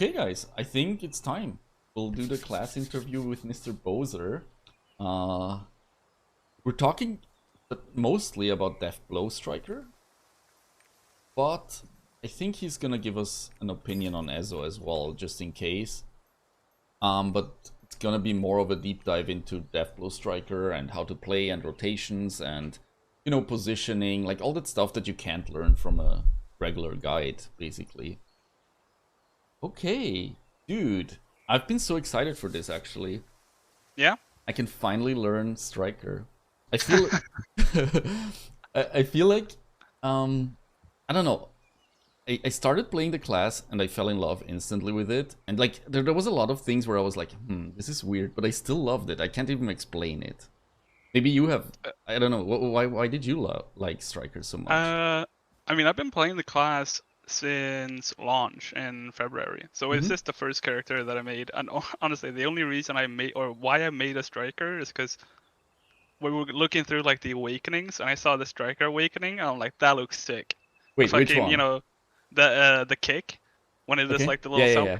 Okay, guys, I think it's time. We'll do the class interview with Mr. Boser. Uh, we're talking mostly about Deathblow Striker, but I think he's gonna give us an opinion on Ezo as well, just in case. But it's gonna be more of a deep dive into Deathblow Striker and how to play and rotations and, positioning, like all that stuff that you can't learn from a regular guide, basically. Okay, dude, I've been so excited for this actually. Yeah? I can finally learn Striker. I feel I feel like I don't know. I started playing the class and I fell in love instantly with it. And like there was a lot of things where I was like, this is weird, but I still loved it. I can't even explain it. Maybe you have. Uh, I don't know. Why did you like Striker so much? uh, I mean, I've been playing the class since launch in February. So it's Hmm. just the first character that I made. And honestly, the only reason I made, or why I made a striker is because we were looking through like the awakenings and I saw the striker awakening and I'm like, that looks sick. The Wait, which fucking, one? the kick when it is Okay. like the Yeah, little yeah, sound. yeah.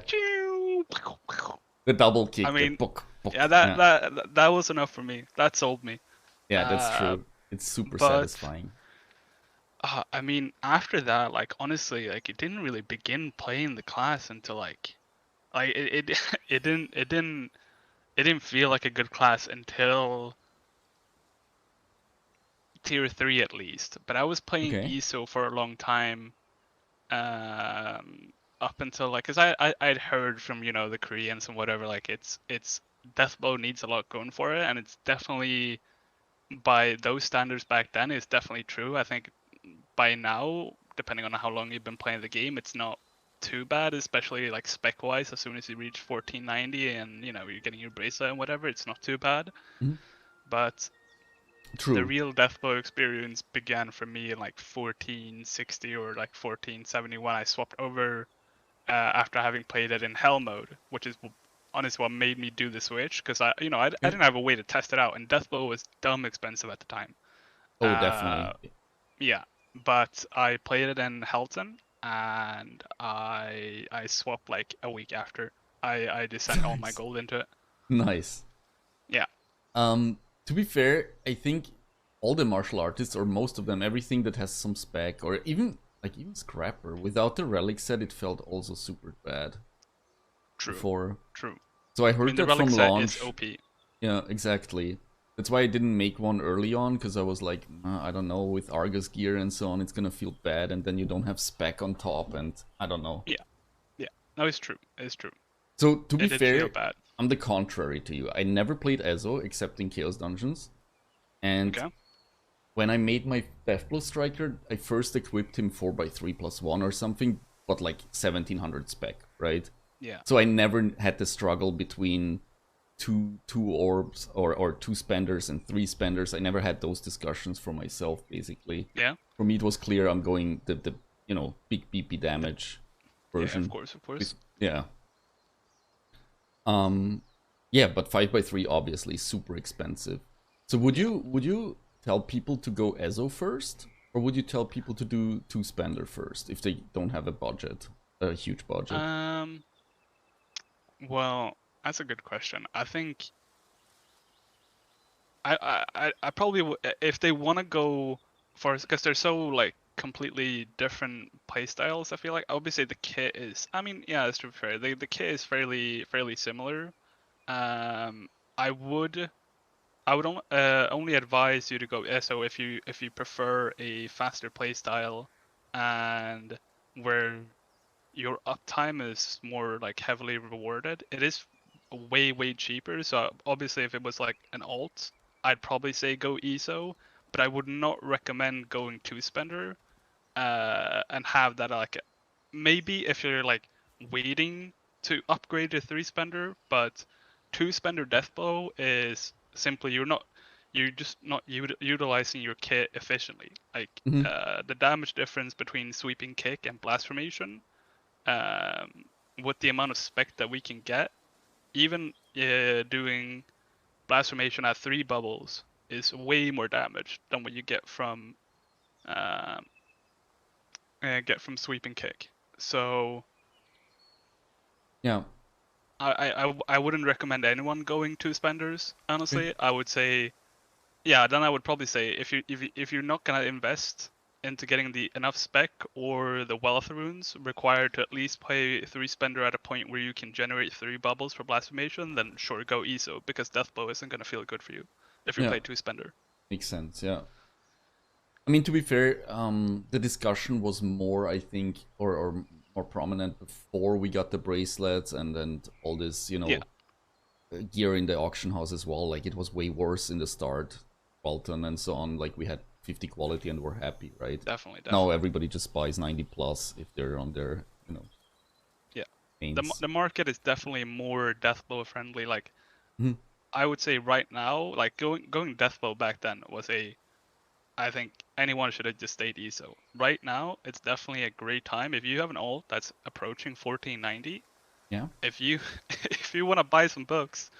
The double I kick, the mean, book, yeah, book. that Yeah, that that was enough for me. That sold me. yeah, that's Uh, true. It's super but satisfying. I mean, after that, like honestly, like it didn't really begin playing the class until like it it didn't feel like a good class until tier 3 at least. But I was playing Okay. ESO for a long time, up until like, cause I'd heard from the Koreans and whatever, like it's Deathblow needs a lot going for it, and it's definitely by those standards back then is definitely true. I think by now, depending on how long you've been playing the game, it's not too bad, especially like spec wise. As soon as you reach 1490 and you're getting your bracelet and whatever, it's not too bad. Mhm. But the True. real Deathblow experience began for me in like 1460 or like 1470 when I swapped over after having played it in Hell mode, which is honestly what made me do the switch because I Okay. didn't have a way to test it out, and Deathblow was dumb expensive at the time. Oh, definitely. Uh, Yeah, but I played it in Helton, and I swapped like a week after. I just sent all my Nice. gold into it. Nice. Yeah. To be fair, I think all the martial artists, or most of them, everything that has some spec, or even Scrapper, without the relic set, it felt also super bad True. before. True. So I I heard mean, the that relic from set is launch. OP. Yeah, exactly. That's why I didn't make one early on, because I was like, I don't know, with Argus gear and so on, it's gonna feel bad, and then you don't have spec on top, and I don't know. Yeah. Yeah. No, it's true. It's true. So to be It did feel fair, bad. I'm the contrary to you. I never played Ezo except in Chaos Dungeons, and Okay. when I made my Deathblow Striker, I first equipped him 4x3 plus 1 or something, but like 1700 spec, right? Yeah. So I never had the struggle between two orbs or two spenders and three spenders. I never had those discussions for myself, basically. Yeah. For me, it was clear I'm going the big BP The, damage yeah. Of version. course. Of With, course. yeah. Um, yeah, but 5x3 obviously super expensive. So Yeah. would you tell people to go Ezo first, or would you tell people to do two spender first if they don't have a huge budget? Um. Well, that's a good question. I think I probably if they want to go for, because they're so like completely different play styles. I feel like obviously the kit is. I mean, yeah, that's to be fair. The kit is fairly similar. Um, I would only advise you to go ESO if you prefer a faster play style and where your uptime is more like heavily rewarded. It is way cheaper. So obviously, if it was like an alt, I'd probably say go ESO, but I would not recommend going two spender. And have that like maybe if you're like waiting to upgrade to three spender, but two spender deathblow is simply you're just not utilizing your kit efficiently. Like Hmm. the damage difference between sweeping kick and blast formation, um, with the amount of spec that we can get, even doing blast formation at three bubbles is way more damage than what you um, get from sweeping kick. So Yeah. I wouldn't recommend anyone going two spenders. Okay. Honestly, I would say, yeah. Then I would probably say if you're not gonna invest into getting the enough spec or the wealth runes required to at least play three spender at a point where you can generate three bubbles for blasphemation, then sure go ESO because Deathblow isn't gonna feel good for you if you Yeah. play two spender. Makes sense. Yeah. I mean, to be fair, the discussion was more, I think, or more prominent before we got the bracelets and all this, Yeah, gear in the auction house as well. Like, it was way worse in the start, Valtan and so on. Like, we had 50 quality and we're happy, right? definitely, Now definitely. everybody just buys 90 plus if they're on their, Yeah, mains. the market is definitely more Deathblow friendly. Like Mhm. I would say right now, like going Deathblow back then was a I think anyone should have just stayed ESO. Right now, it's definitely a great time. If you have an ult that's approaching 1490, Yeah. if you if you want to buy some books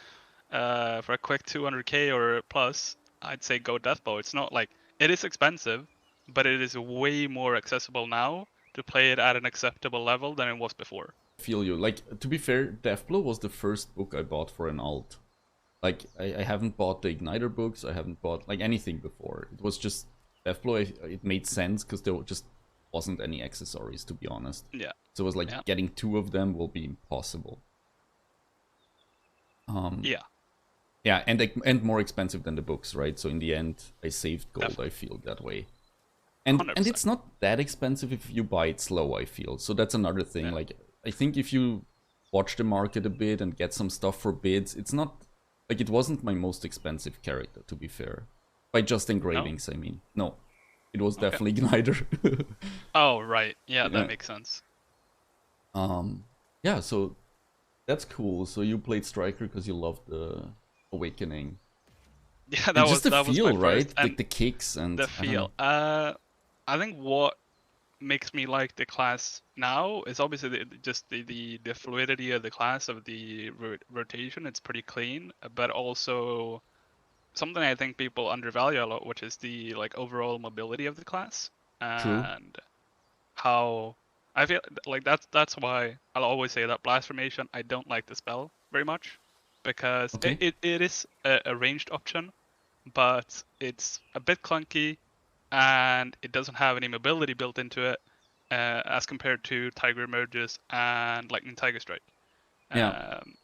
for a quick 200k or plus, I'd say go Deathbow. It's not like it is expensive, but it is way more accessible now to play it at an acceptable level than it was before. Feel you. Like, to be fair, Deathblow was the first book I bought for an alt. Like, I haven't bought the Igniter books, I haven't bought, like, anything before. It was just Deathblow, it made sense because there just wasn't any accessories, to be honest. Yeah, So it was like yeah, getting two of them will be impossible. Um, yeah, yeah, and more expensive than the books, right? So in the end, I saved gold, I definitely, feel, that way. And 100%. it's not that expensive if you buy it slow, I feel. So that's another thing. Yeah. Like, I think if you watch the market a bit and get some stuff for bids, it's not like, it wasn't my most expensive character, to be fair. By just No. engravings, I mean. No, it was Okay. definitely Igniter. Oh right. Yeah, that Yeah. makes sense. Um. Yeah. So that's cool. So you played Striker because you loved the Awakening Yeah, and just the that was my feel, first right? and The kicks the and I don't know. feel. I think what makes me like the class now is obviously just the fluidity of the class of the rotation. It's pretty clean, but also something I think people undervalue a lot, which is the like overall mobility of the class True. and how I feel like that's why I'll always say that blast formation I don't like the spell very much because Okay. it is a ranged option, but it's a bit clunky and it doesn't have any mobility built into it as compared to Tiger Emerges and Lightning Tiger Strike. Yeah. Um,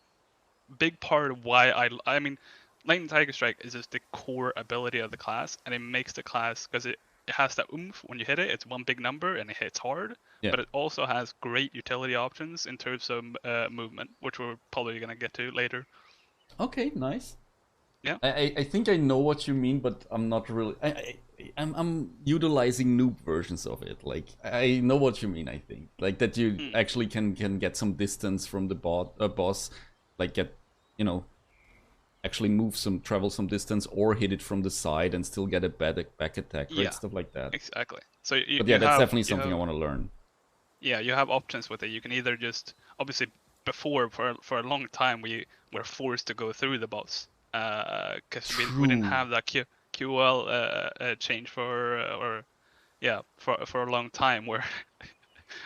Big part of why I mean, Lightning Tiger Strike is just the core ability of the class, and it makes the class because it has that oomph when you hit it. It's one big number and it hits hard, Yeah. but it also has great utility options in terms of movement, which we're probably gonna get to later. Okay. Nice. Yeah. I think I know what you mean, but I'm not really. I'm utilizing noob versions of it. Like, I know what you mean. I think like that you Mm. actually can get some distance from the boss, like get, you know actually move some, travel some distance, or hit it from the side and still get a back attack, right? Yeah. Stuff like that. Exactly. So But yeah, that's definitely you something I have want to learn. yeah, you have options with it. You can either just obviously before for a long time we were forced to go through the boss because we didn't True. have that QL change for or yeah for a long time where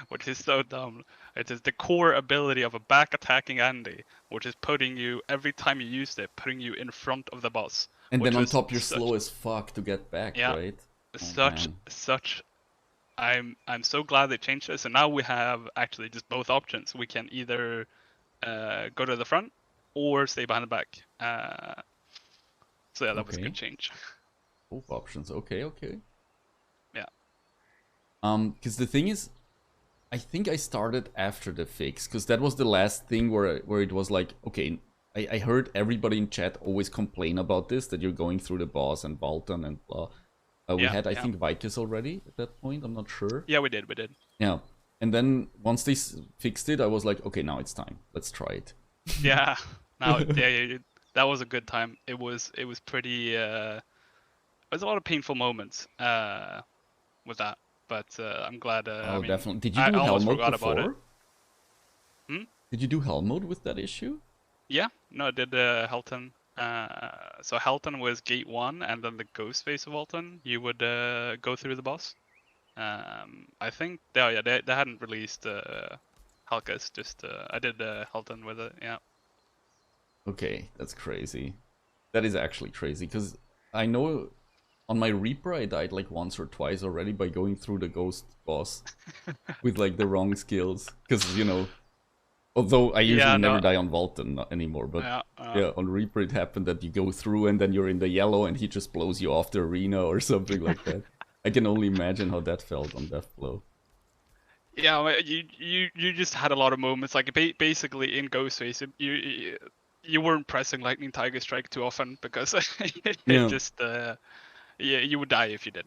which is so dumb. It is the core ability of a back attacking Andy, which is putting you every time you used it, putting you in front of the boss, And then which on was top, you're such slow as fuck to get back, yeah right? Oh such man. such I'm so glad they changed this, and now we have actually just both options. We can either go to the front or stay behind the back. So yeah, that was a good Okay. change. Both options. Okay. Okay. Yeah, Because the thing is, I think I started after the fix, because that was the last thing where it was like, okay, I heard everybody in chat always complain about this, that you're going through the boss and Valtan and blah. We yeah, had, I yeah, think, Vykas already at that point. I'm not sure. yeah. We did. Yeah. And then once they fixed it, I was like, okay, now it's time. Let's try it. Yeah. Now, that was a good time. It was pretty. There's a lot of painful moments with that, but I'm glad. I Oh, mean, definitely. Did you I do hell almost mode forgot about it. before? Hmm? Did you do hell mode with that issue? Yeah, no, I did Helton. So Helton was gate one, and then the ghost phase of Helton, you would go through the boss. I think they hadn't released Vykas. Just I did Helton with it. Yeah. Okay, that's crazy. That is actually crazy, because I know on my Reaper I died like once or twice already by going through the ghost boss with like the wrong skills. Because, you know, although I usually Yeah. never No. die on Valtan anymore, but Yeah. yeah, on Reaper it happened that you go through and then you're in the yellow and he just blows you off the arena or something like that. I can only imagine how that felt on Deathblow. Yeah, well, you just had a lot of moments like basically in Ghostface, you weren't pressing Lightning Tiger Strike too often because it Yeah, just yeah, you would die if you did.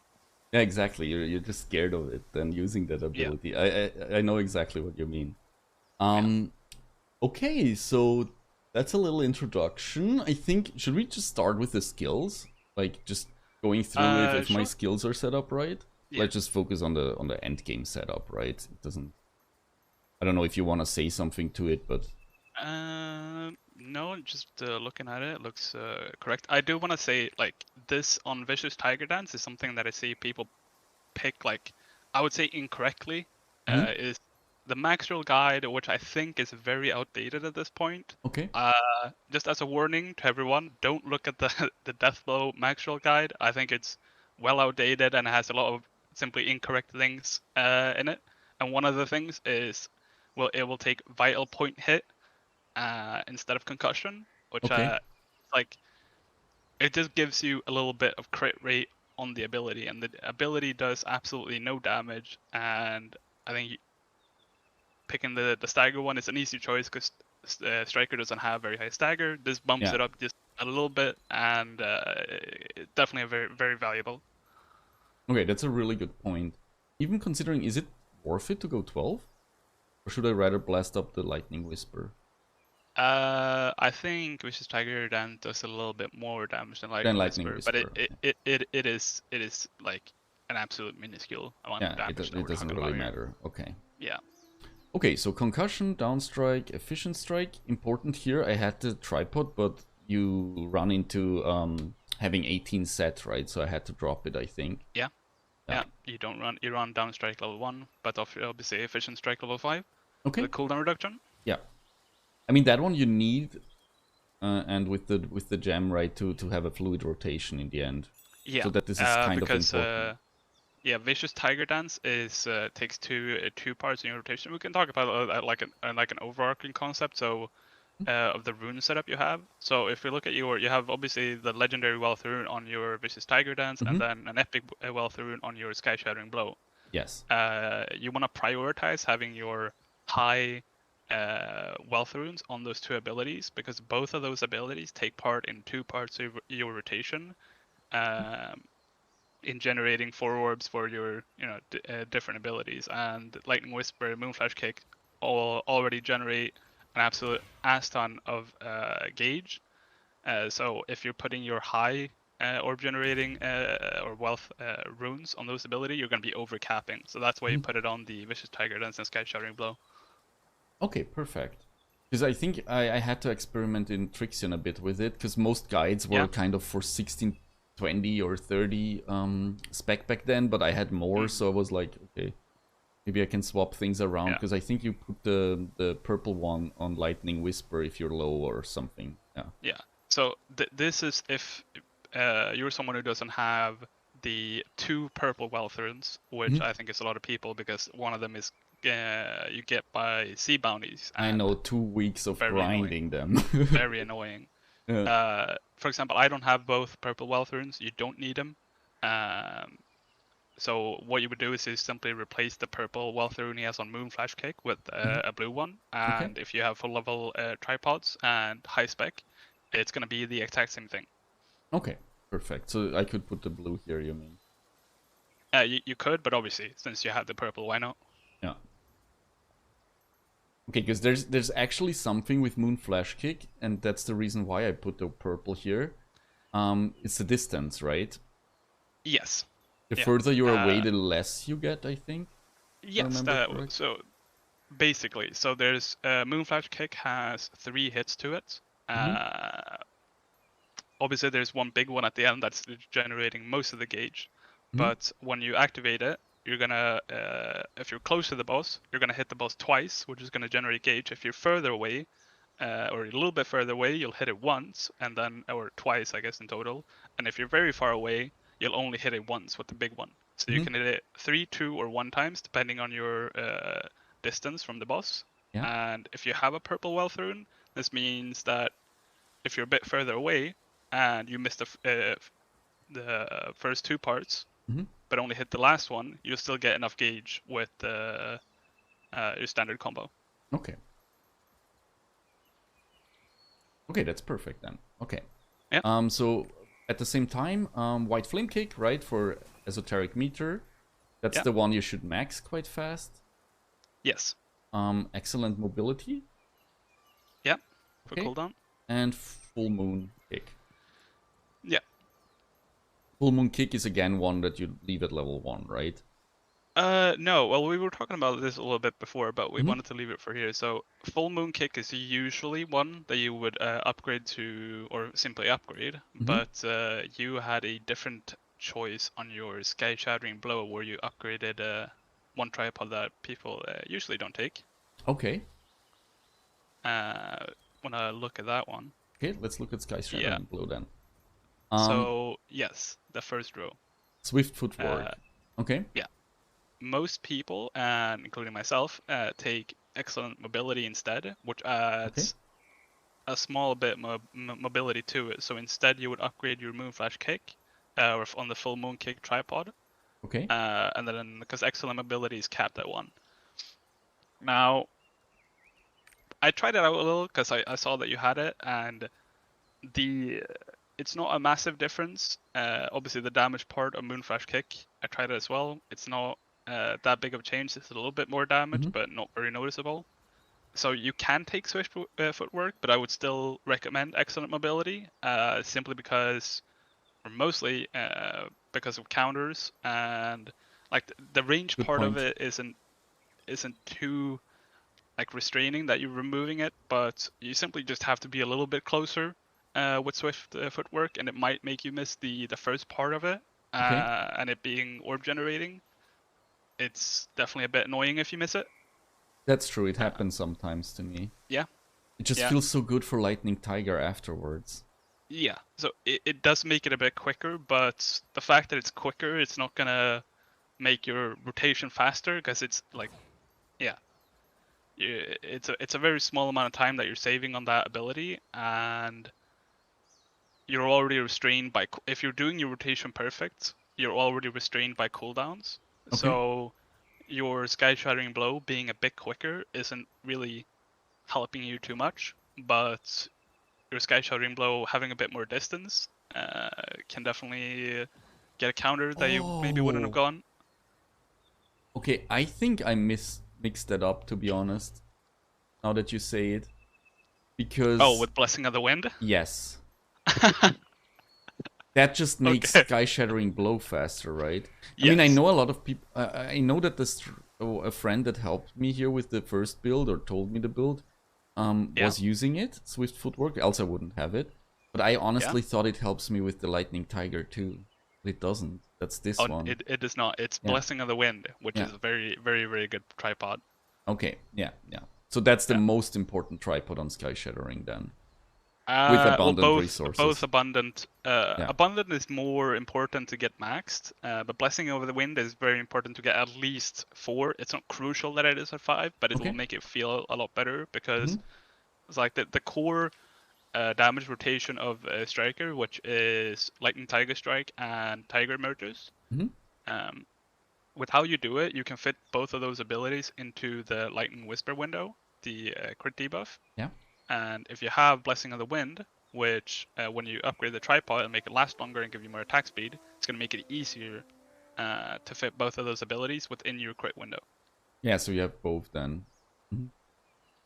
yeah, exactly. You're just scared of it and using that Yeah, ability. I know exactly what you mean. yeah. Um, okay, so that's a little introduction. I think should we just start with the skills? Like just going through if my Sure. skills are set up right? Yeah. Let's just focus on the end game setup, right? It doesn't. I don't know if you want to say something to it, but No, just looking at it, it looks correct. I do want to say like this on Vicious Tiger Dance is something that I see people pick like I would say incorrectly. mhm, Is the Maxwell guide, which I think is very outdated at this point. okay, Just as a warning to everyone, don't look at the the Deathblow Maxwell guide. I think it's well outdated and has a lot of simply incorrect things in it. And one of the things is, well, it will take vital point hit instead of concussion, which okay, like it just gives you a little bit of crit rate on the ability, and the ability does absolutely no damage. And I think picking the stagger one is an easy choice because striker doesn't have very high stagger. This bumps yeah. it up just a little bit, and definitely a very valuable. Okay, that's a really good point. Even considering, is it worth it to go 12? Or should I rather blast up the Lightning Whisper? I think Vicious Tiger then does a little bit more damage than Then Lightning Lightning Whisper, but Whisper. it is like an absolute minuscule amount of Yeah, damage that it we're doesn't talking really about here. matter. Okay. Yeah. Okay, so concussion, downstrike, efficient strike. Important here, I had the tripod, but you run into having 18 set, right? So I had to drop it, I think. Yeah. Yeah. Yeah. You run down strike level 1, but obviously efficient strike level 5 for the Okay. cooldown reduction. Yeah. I mean that one you need, and with the gem, right, to have a fluid rotation in the end. Yeah. So that this is kind of Because important. yeah, Vicious Tiger Dance is takes two parts in your rotation. We can talk about like an overarching concept. So of the rune setup you have. So if we look at you have obviously the legendary wealth rune on your Vicious Tiger Dance, and Mm-hmm. then an epic wealth rune on your Sky Shattering Blow. Yes. You want to prioritize having your high wealth runes on those two abilities because both of those abilities take part in two parts of your rotation. Um, in generating 4 orbs for your different abilities, and Lightning Whisper, Moonflash Kick all already generate an absolute ass ton of gauge. So if you're putting your high orb generating or wealth runes on those ability, you're going to be overcapping. So that's why you Mhm. put it on the Vicious Tiger Dance and Sky Shattering Blow. Okay, perfect. Because I think I had to experiment in Trixion a bit with it, because most guides were Yeah. kind of for 16, 20, or 30 spec back then, but I had more, so I was like, okay, maybe I can swap things around, Yeah. because I think you put the purple one on Lightning Whisper if you're low or something. Yeah. Yeah. So this is if you're someone who doesn't have the 2 purple wealth runes, which Mhm. I think is a lot of people because one of them is you get by sea bounties I and know 2 weeks of very annoying, grinding them. very annoying. Yeah. For example, I don't have both purple wealth runes. You don't need them. Um, so what you would do is you simply replace the purple wealth rune he has on Moonflash Kick with Mhm. a blue one, Okay. and if you have full level tripods and high spec, it's gonna be the exact same thing. Okay. Perfect. So I could put the blue here, you mean? You could, but obviously since you have the purple, why not? Yeah. Okay, because there's actually something with Moonflash Kick, and that's the reason why I put the purple here. It's the distance, right? Yes. The Yeah. further you're away, the less you get, I think. If I Yes. remember correct. So basically, so there's Moonflash Kick has 3 hits to it. Mm-hmm. Obviously, there's one big one at the end that's generating most of the gauge. Mm-hmm. But when you activate it, you're gonna, if you're close to the boss, you're gonna hit the boss twice, which is gonna generate gauge. If you're further away, or a little bit further away, you'll hit it once, and then, or twice, I guess, in total. And if you're very far away, you'll only hit it once with the big one. So you can hit it 3, 2, or 1 times, depending on your distance from the boss. Yeah. And if you have a purple wealth rune, this means that if you're a bit further away and you missed the first 2 parts, but only hit the last one, you'll still get enough gauge with your standard combo. Okay. Okay, that's perfect then. Okay. Yeah. So at the same time, White Flame Kick, right, for Esoteric Meter. That's the one you should max quite fast. Yes. Excellent Mobility. Yeah. For cooldown. And Full Moon Kick. Yeah. Full Moon Kick is again one that you leave at level 1, right? No. Well, we were talking about this a little bit before, but we wanted to leave it for here. So, Full Moon Kick is usually one that you would upgrade to, or simply upgrade. But you had a different choice on your Sky Shattering Blow, where you upgraded one tripod that people usually don't take. Okay. Wanna look at that one? Okay, let's look at Sky Shattering Blow then. So yes, the first row. Swift Footwork. Okay. Yeah. Most people, and including myself, take Excellent Mobility instead, which adds a small bit mobility to it. So instead, you would upgrade your Moonflash Kick, or on the Full Moon Kick tripod. Okay. And then because Excellent Mobility is capped at 1. Now, I tried it out a little because I saw that you had it, and it's not a massive difference. Obviously, the damage part of Moonflash Kick, I tried it as well. It's not that big of a change. It's a little bit more damage, but not very noticeable. So you can take Swift Footwork, but I would still recommend Excellent Mobility, simply because, or mostly because of counters, and like the range part of it isn't too like restraining that you're removing it, but you simply just have to be a little bit closer with Swift Footwork, and it might make you miss the first part of it. And it being orb generating, it's definitely a bit annoying if you miss it. That's true, it happens sometimes to me. Yeah. It just feels so good for Lightning Tiger afterwards. Yeah, so it does make it a bit quicker, but the fact that it's quicker, it's not gonna make your rotation faster, because it's like, it's a very small amount of time that you're saving on that ability, and you're already restrained by, if you're doing your rotation perfect, you're already restrained by cooldowns. So your Sky Shattering Blow being a bit quicker isn't really helping you too much, but your Sky Shattering Blow having a bit more distance can definitely get a counter that you maybe wouldn't have gone. Okay, I think I mixed that up, to be honest, now that you say it. Because... Oh, with Blessing of the Wind? Yes. That just makes Sky Shattering Blow faster, right? I mean, I know a lot of people... I know that a friend that helped me here with the first build, or told me the build, was using it, Swift Footwork, else I wouldn't have it. But I honestly thought it helps me with the Lightning Tiger too. It doesn't. That's this one. It does not. It's Blessing of the Wind, which is a very, very, very good tripod. Okay, yeah. So that's the most important tripod on Sky Shattering then. With abundant resources. Both abundant. Abundant is more important to get maxed, but Blessing over the Wind is very important to get at least 4. It's not crucial that it is at 5, but it will make it feel a lot better, because it's like the core damage rotation of Striker, which is Lightning Tiger Strike and Tiger Merges. With how you do it, you can fit both of those abilities into the Lightning Whisper window, the crit debuff. Yeah. And if you have Blessing of the Wind, which when you upgrade the tripod and make it last longer and give you more attack speed, it's going to make it easier to fit both of those abilities within your crit window. Yeah, so you have both then.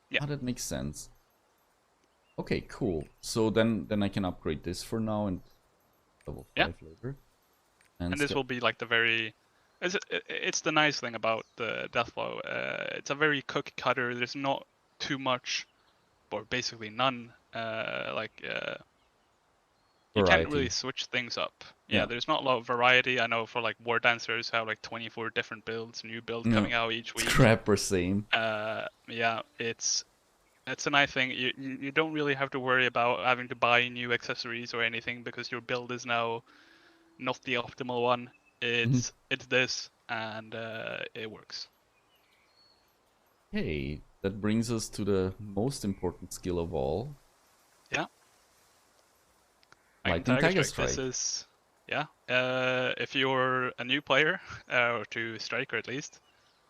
Yeah. That makes sense. Okay, cool. So then I can upgrade this for now and level 5 later. And this will be like the very... It's the nice thing about the Deathblow. It's a very cookie cutter. There's not too much, or basically none, you can't really variety. switch things up. Yeah. There's not a lot of variety. I know for like war dancers have like 24 different builds, new build Yeah. coming out each week. Scrapper same. Yeah, it's a nice thing. You don't really have to worry about having to buy new accessories or anything because your build is now not the optimal one. Mhm. It's this, and it works. Hey, that brings us to the most important skill of all. Yeah. Lightning Tiger This Strike. is, yeah. If you're a new player, or to Striker at least,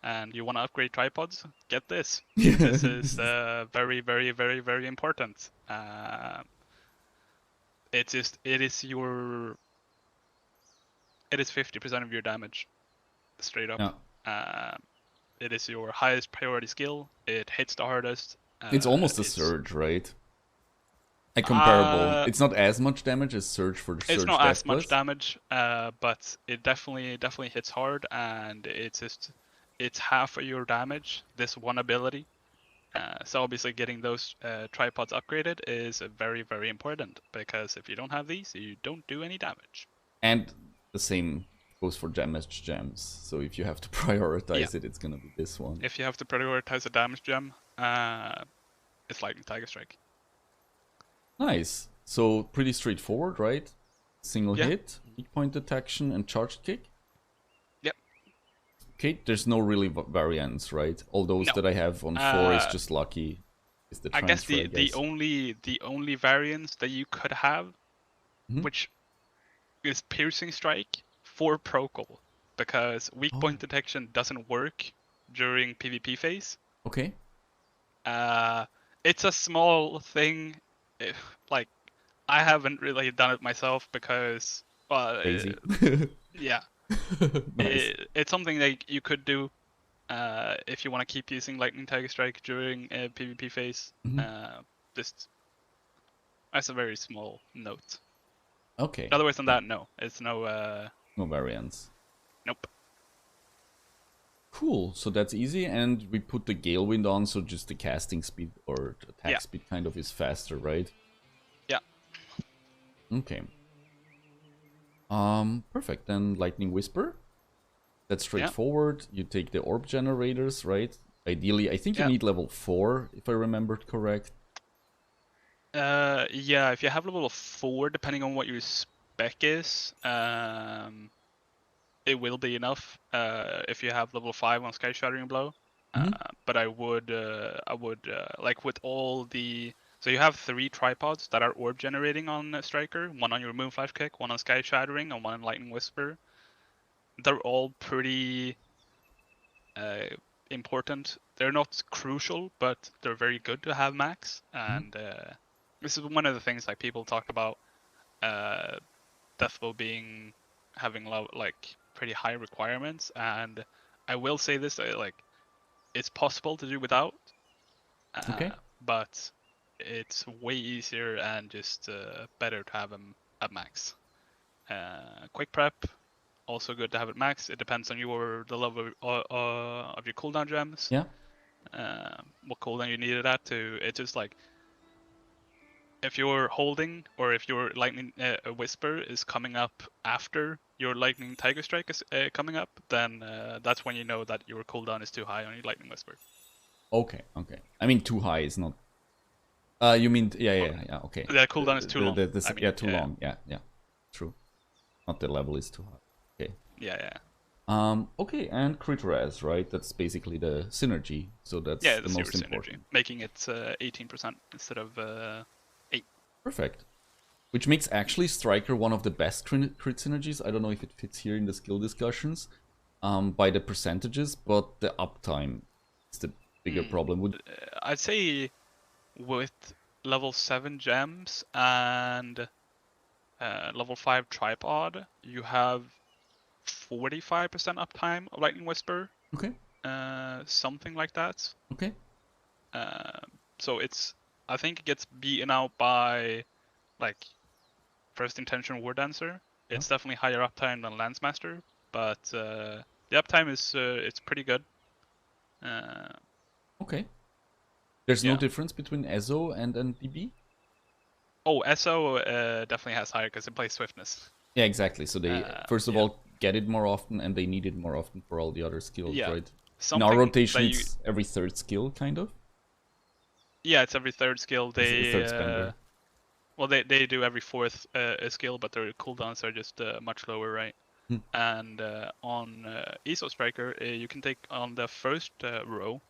and you want to upgrade tripods, get this. This is very, very, very, very important. It is 50% of your damage, straight up. Yeah. Uh, it is your highest priority skill. It hits the hardest. It's almost a It's surge, right? A comparable. uh, It's not as much damage as Surge for it's Surge not as much Deathless. damage, but it definitely hits hard, and it's half of your damage. This one ability. So obviously, getting those tripods upgraded is very very important because if you don't have these, you don't do any damage. And the same goes for damaged gems. So if you have to Yeah, prioritize it, it's gonna be this one. if you have to prioritize a damage gem, it's Lightning Tiger Strike. Nice. So pretty straightforward, right? Single Yeah. hit, weak point detection, and charged kick. Yep. Okay, there's no really variants, right? All those No. that I have on 4 is just lucky. Is the I guess transfer, I guess. the only variance that you could have, Mhm. which is Piercing Strike for Prokel, because weak Oh. point detection doesn't work during PvP phase. Okay. It's a small thing. Like, I haven't really done it myself because, well, Lazy. yeah, Nice. it's something that you could do if you want to keep using Lightning Tiger Strike during PvP phase. Mhm. Just as a very small note. Okay. Otherwise than Yeah. that, no, it's no. No variants. Nope. Cool. So that's easy, and we put the Gale Wind on, so just the casting speed or attack Yeah. speed kind of is faster, right? Yeah. Okay. Perfect. Then Lightning Whisper. That's straightforward. You take the orb generators, right? Ideally, I think you Yeah. need level 4, if I remembered correct. Yeah. If you have level 4, depending on what your spec is, it will be enough. If you have level 5 on Sky Shattering Blow. Mhm. But I would like with all the. So you have 3 tripods that are orb generating on Striker. One on your Moonflash Kick, one on Sky Shattering, and one on Lightning Whisper. They're all pretty important. They're not crucial, but they're very good to have max. And this is one of the things like people talk about Deathblow having like pretty high requirements. And I will say this: like it's possible to do without, Okay. but it's way easier and just better to have them at max. Quick prep, also good to have it max. It depends on the level of your cooldown gems. Yeah. What cooldown you need it at to. It's just like if you're holding or if your lightning whisper is coming up after your lightning tiger strike is coming up, then that's when you know that your cooldown is too high on your lightning whisper. Okay. Okay. I mean, too high is not. You mean yeah. Okay. The cooldown is too long. I mean, yeah, too long. Yeah. True. Not the level is too high. Okay. Yeah. Okay, and crit res, right? That's basically the synergy. So that's Yeah, the the zero most synergy, important. making it 18% instead of 8. Perfect. Which makes actually Striker one of the best crit synergies. I don't know if it fits here in the skill discussions by the percentages, but the uptime is the bigger problem. I'd say with level 7 gems and level 5 tripod, you have 45% uptime of Lightning Whisper, Okay. something like that. Okay. So I think it gets beaten out by like First Intention War Dancer. It's definitely higher uptime than Lancemaster, but the uptime is it's pretty good. Okay. There's no Yeah. difference between EZO and DB? Oh, SO definitely has higher because it plays swiftness. Yeah, exactly. So they first of Yeah. all get it more often, and they need it more often for all the other skills, Yeah. right? In our Something rotation, that you it's every third skill, kind of. yeah, it's every third skill. Third spender. Well, they do every fourth skill, but their cooldowns are just much lower, right? Hmm. And on ESO Striker, you can take on the first row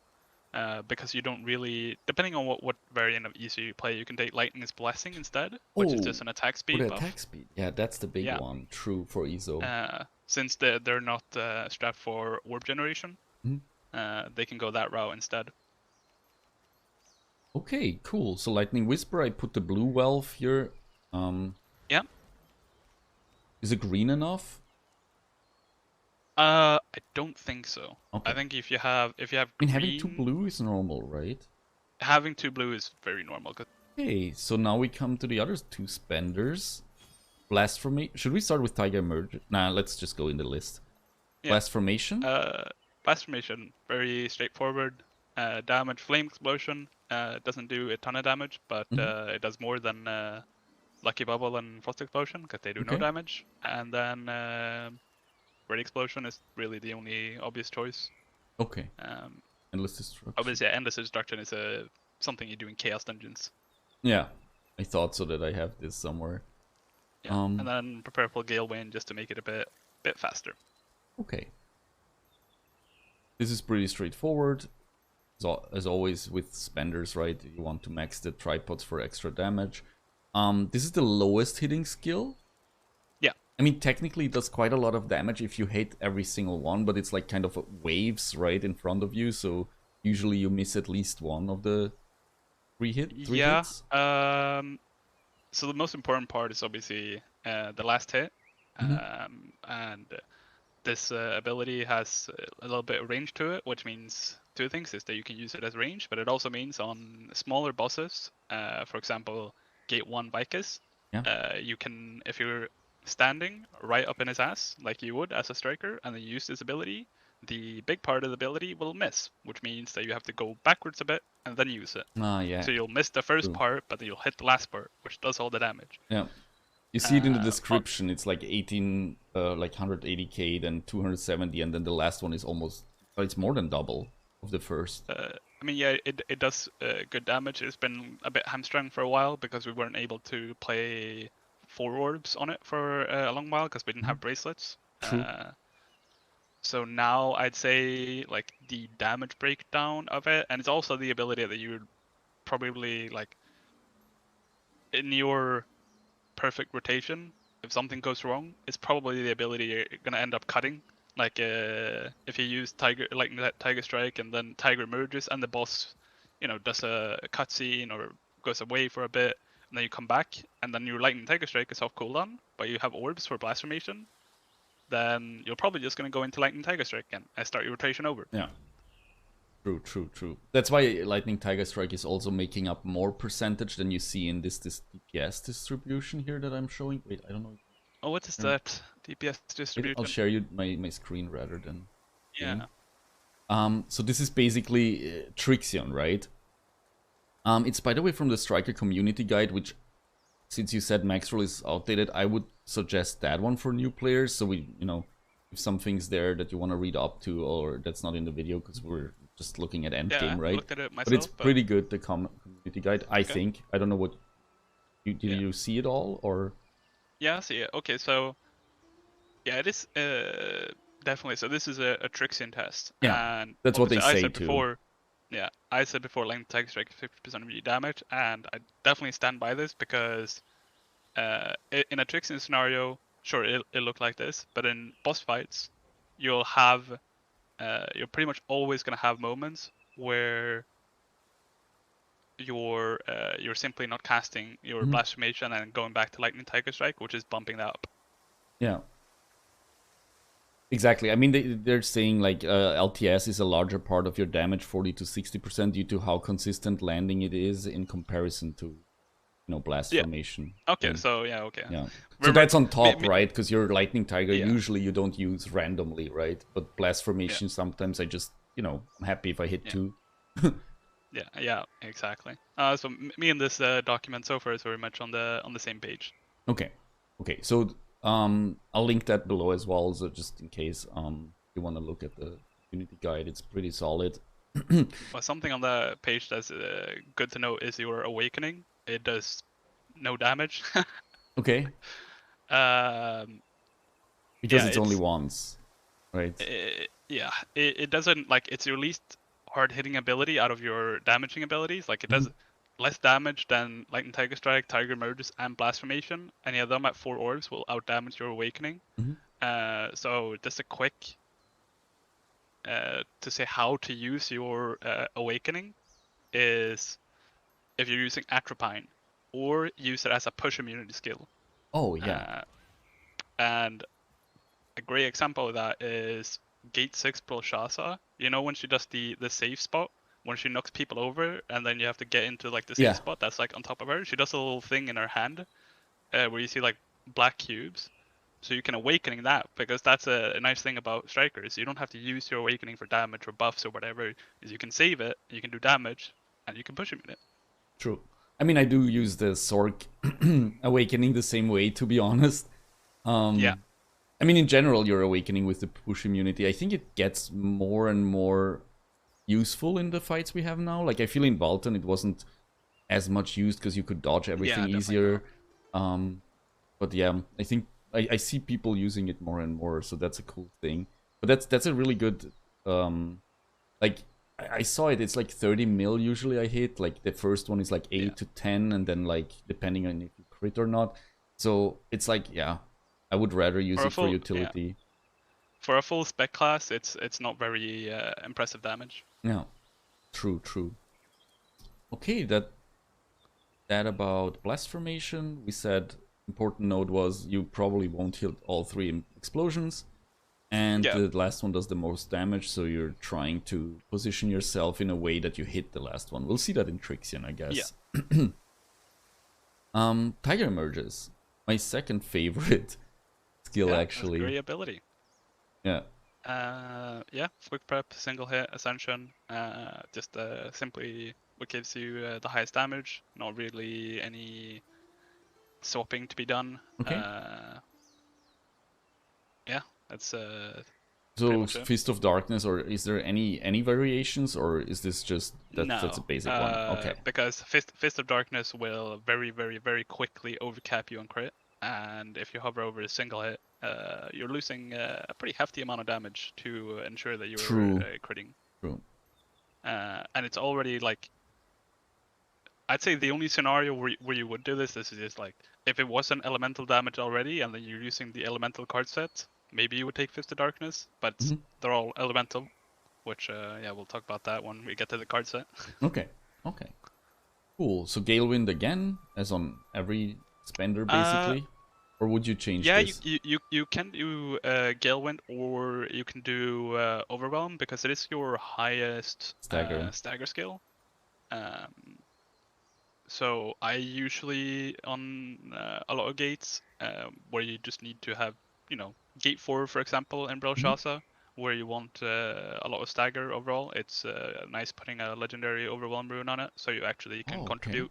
because you don't really, depending on what variant of ESO you play, you can take Lightning's Blessing instead, which is just an attack For speed the buff. attack speed. Yeah, that's the big Yeah. one. True for ESO. Since they're not strapped for orb generation, Mhm. they can go that route instead. Okay, cool. So Lightning Whisper, I put the blue valve here. Yeah. Is it green enough? I don't think so. Okay. I think if you have I green, mean, having 2 blue is normal, right? having 2 blue is very normal. Okay, so now we come to the other 2 spenders. Blast Formation. Should we start with Tiger Merge? Nah, let's just go in the list. Yeah. Blast Formation. Blast Formation, very straightforward. Damage, Flame Explosion. Doesn't do a ton of damage, but it does more than Lucky Bubble and Frost Explosion because they do no Okay. damage. And then Red Explosion is really the only obvious choice. Okay. Endless Destruction. Obviously, Endless Destruction is something you do in Chaos Dungeons. Yeah, I thought so that I have this somewhere. Yeah, and then Purple Gale Wind just to make it a bit faster. Okay. This is pretty straightforward. So, as always with spenders, right? You want to max the tripods for extra damage. This is the lowest hitting skill. Yeah. I mean, technically it does quite a lot of damage if you hit every single one, but it's like kind of waves right in front of you, so usually you miss at least one of the three hits. So the most important part is obviously the last hit, and this ability has a little bit of range to it, which means 2 things: is that you can use it as range, but it also means on smaller bosses, for example, Gate 1 Vykas, you can, if you're standing right up in his ass like you would as a striker, and then you use this ability, the big part of the ability will miss, which means that you have to go backwards a bit and then use it. Yeah. So you'll miss the first part, but then you'll hit the last part, which does all the damage. Yeah. You see it in the description. It's like 18, like 180k, then 270, and then the last one is almost. It's more than double of the first. I mean, yeah, it does good damage. It's been a bit hamstrung for a while because we weren't able to play 4 orbs on it for a long while because we didn't have bracelets. True. So now I'd say like the damage breakdown of it, and it's also the ability that you would probably like in your perfect rotation. If something goes wrong, it's probably the ability you're gonna end up cutting. Like if you use Tiger Strike and then Tiger merges and the boss, does a cutscene or goes away for a bit, and then you come back and then your Lightning Tiger Strike is off cooldown, but you have orbs for Blast Formation, then you're probably just gonna go into Lightning Tiger Strike again and start your rotation over. Yeah. True. That's why Lightning Tiger Strike is also making up more percentage than you see in this DPS distribution here that I'm showing. Wait, I don't know. Oh, what is that DPS distribution? I'll share you my screen rather than. Yeah. So this is basically Trixion, right? It's by the way from the Striker Community Guide, which, since you said Maxroll is outdated, I would suggest that one for new players. So we, if something's there that you want to read up to, or that's not in the video because we're just looking at endgame, right? Looked at it myself, but it's pretty good, the community guide, I think. I don't know what. Did you see it all, or? Yeah, I see it. Okay, so yeah, it is definitely. So this is a Trixion test. Yeah, and that's what they say said too. Before, yeah, I said before, Lightning Tiger Strike 50% of your damage, and I definitely stand by this because in a Trixion scenario, sure, it'll look like this, but in boss fights, you'll have you're pretty much always gonna have moments where you're simply not casting your Blast Formation and going back to Lightning Tiger Strike, which is bumping that up. Yeah. Exactly. I mean, they're saying like LTS is a larger part of your damage, 40 to 60%, due to how consistent landing it is in comparison to, Blast Formation. Okay, so okay. Yeah. So that's on top, right? Because your Lightning Tiger, Yeah. usually you don't use randomly, right? But Blast Formation, sometimes I just, I'm happy if I hit 2. Yeah, exactly. So me and this document so far is very much on the same page. Okay. Okay. So I'll link that below as well, so just in case you want to look at the Unity guide, it's pretty solid. Well, something on the page that's good to know is your awakening. It does no damage. Okay. um, Because yeah, it's only once, right? it doesn't like it's your least hard hitting ability out of your damaging abilities. Like it Mhm. does less damage than Lightning Tiger Strike, Tiger Emerges, and Blasphemation. Any of them at 4 orbs will out damage your awakening. Mhm. So just a quick to say how to use your awakening is if you're using Atropine, or use it as a push immunity skill. Oh yeah. Uh, and a great example of that is Gate 6 Belshazzar. You know when she does the safe spot? When she knocks people over and then you have to get into like the safe Yeah. spot that's like on top of her. She does a little thing in her hand where you see like black cubes. So you can awakening that because that's a nice thing about strikers. You don't have to use your awakening for damage or buffs or whatever. Is you can save it, you can do damage, and you can push him in it. True. I mean, I do use the Sork awakening the same way, to be honest. Yeah, Um, I mean, in general, your awakening with the push immunity, I think it gets more and more useful in the fights we have now. Like, I feel in Valtan it wasn't as much used because you could dodge everything yeah, definitely not. easier. Um, but yeah, I think I see people using it more and more, so that's a cool thing. But that's a really good like I saw it. It's like 30 mil usually I hit. Like the first one is like Yeah. 8 to 10, and then like depending on if you crit or not. So it's like yeah, I would rather use For a it for full yeah, utility. for a full spec class, it's not very impressive damage. Yeah, true, true. Okay, that about blast formation. We said important note was you probably won't hit all three explosions. And Yeah. the last one does the most damage, so you're trying to position yourself in a way that you hit the last one. We'll see that in Trixian, I Yeah. guess. Tiger Emerges. My second favorite skill, Yeah. That's a actually. great ability. Yeah. Yeah. Quick prep, single hit, ascension. Just simply what gives you the highest damage. Not really any swapping to be done. Okay. Yeah. That's pretty So much it. Fist of Darkness, or is there any variations, or is this just that's a No, basic one? Okay. because Fist of Darkness will very, very, very quickly overcap you on crit, and if you hover over a single hit, you're losing a pretty hefty amount of damage to ensure that you're True. critting. True. And it's already like, I'd say the only scenario where you would do this is just like, if it wasn't elemental damage already, and then you're using the elemental card set, maybe you would take Fist of Darkness, but Mhm. they're all elemental, which, yeah, we'll talk about that when we get to the card set. Okay. Okay. Cool. So Galewind again, as on every spender, Uh, basically? Or would you change Yeah, this? you can do Galewind or you can do Overwhelm because it is your highest Stagger. stagger skill. Um, so I usually on a lot of gates where you just need to have, gate 4 for example in Mhm. Belshazzar, where you want a lot of stagger overall. It's nice putting a legendary Overwhelm rune on it so you actually can Oh, okay. contribute,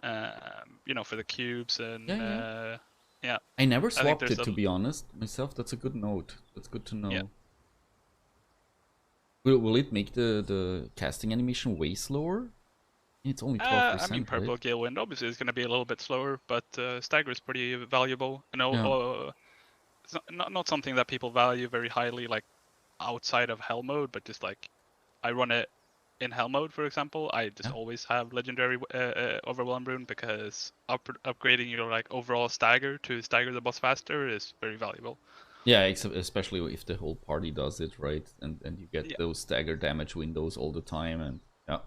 for the cubes Yeah, and yeah. yeah. I never I think swapped there's it, a to be honest. Myself, that's a good note. That's good to yeah. know. Will it make the casting animation way slower? It's only I mean, 12%, right? Purple Gale Wind obviously is going to be a little bit slower, but Stagger is pretty valuable. Yeah. It's not something that people value very highly, like outside of Hell mode, but just like I run it in Hell mode, for example. I just Yeah. always have legendary Overwhelm Rune because upgrading your like overall Stagger to stagger the boss faster is very valuable. Yeah, especially if the whole party does it, right? And you get Yeah, those stagger damage windows all the time, and yeah.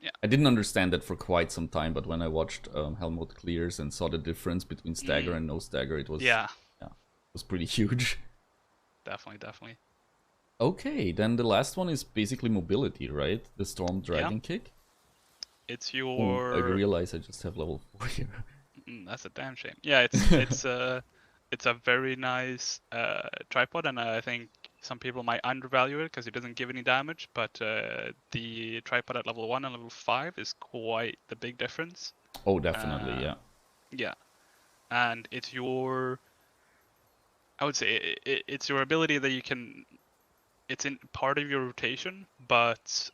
yeah, I didn't understand that for quite some time, but when I watched Helmut Clears and saw the difference between stagger mm, and no stagger, it was yeah, yeah, it was pretty huge. definitely, definitely. Okay, then the last one is basically mobility, right? The Storm Yeah, Dragon Kick. it's Oh, I your realize I just have level 4 here. That's a damn shame. Yeah, it's a very nice tripod, and I think some people might undervalue it because it doesn't give any damage, but the tripod at level 1 and level 5 is quite the big difference. Oh, definitely, yeah. Yeah, and it's your, I would say it's your ability that you can, it's in part of your rotation, but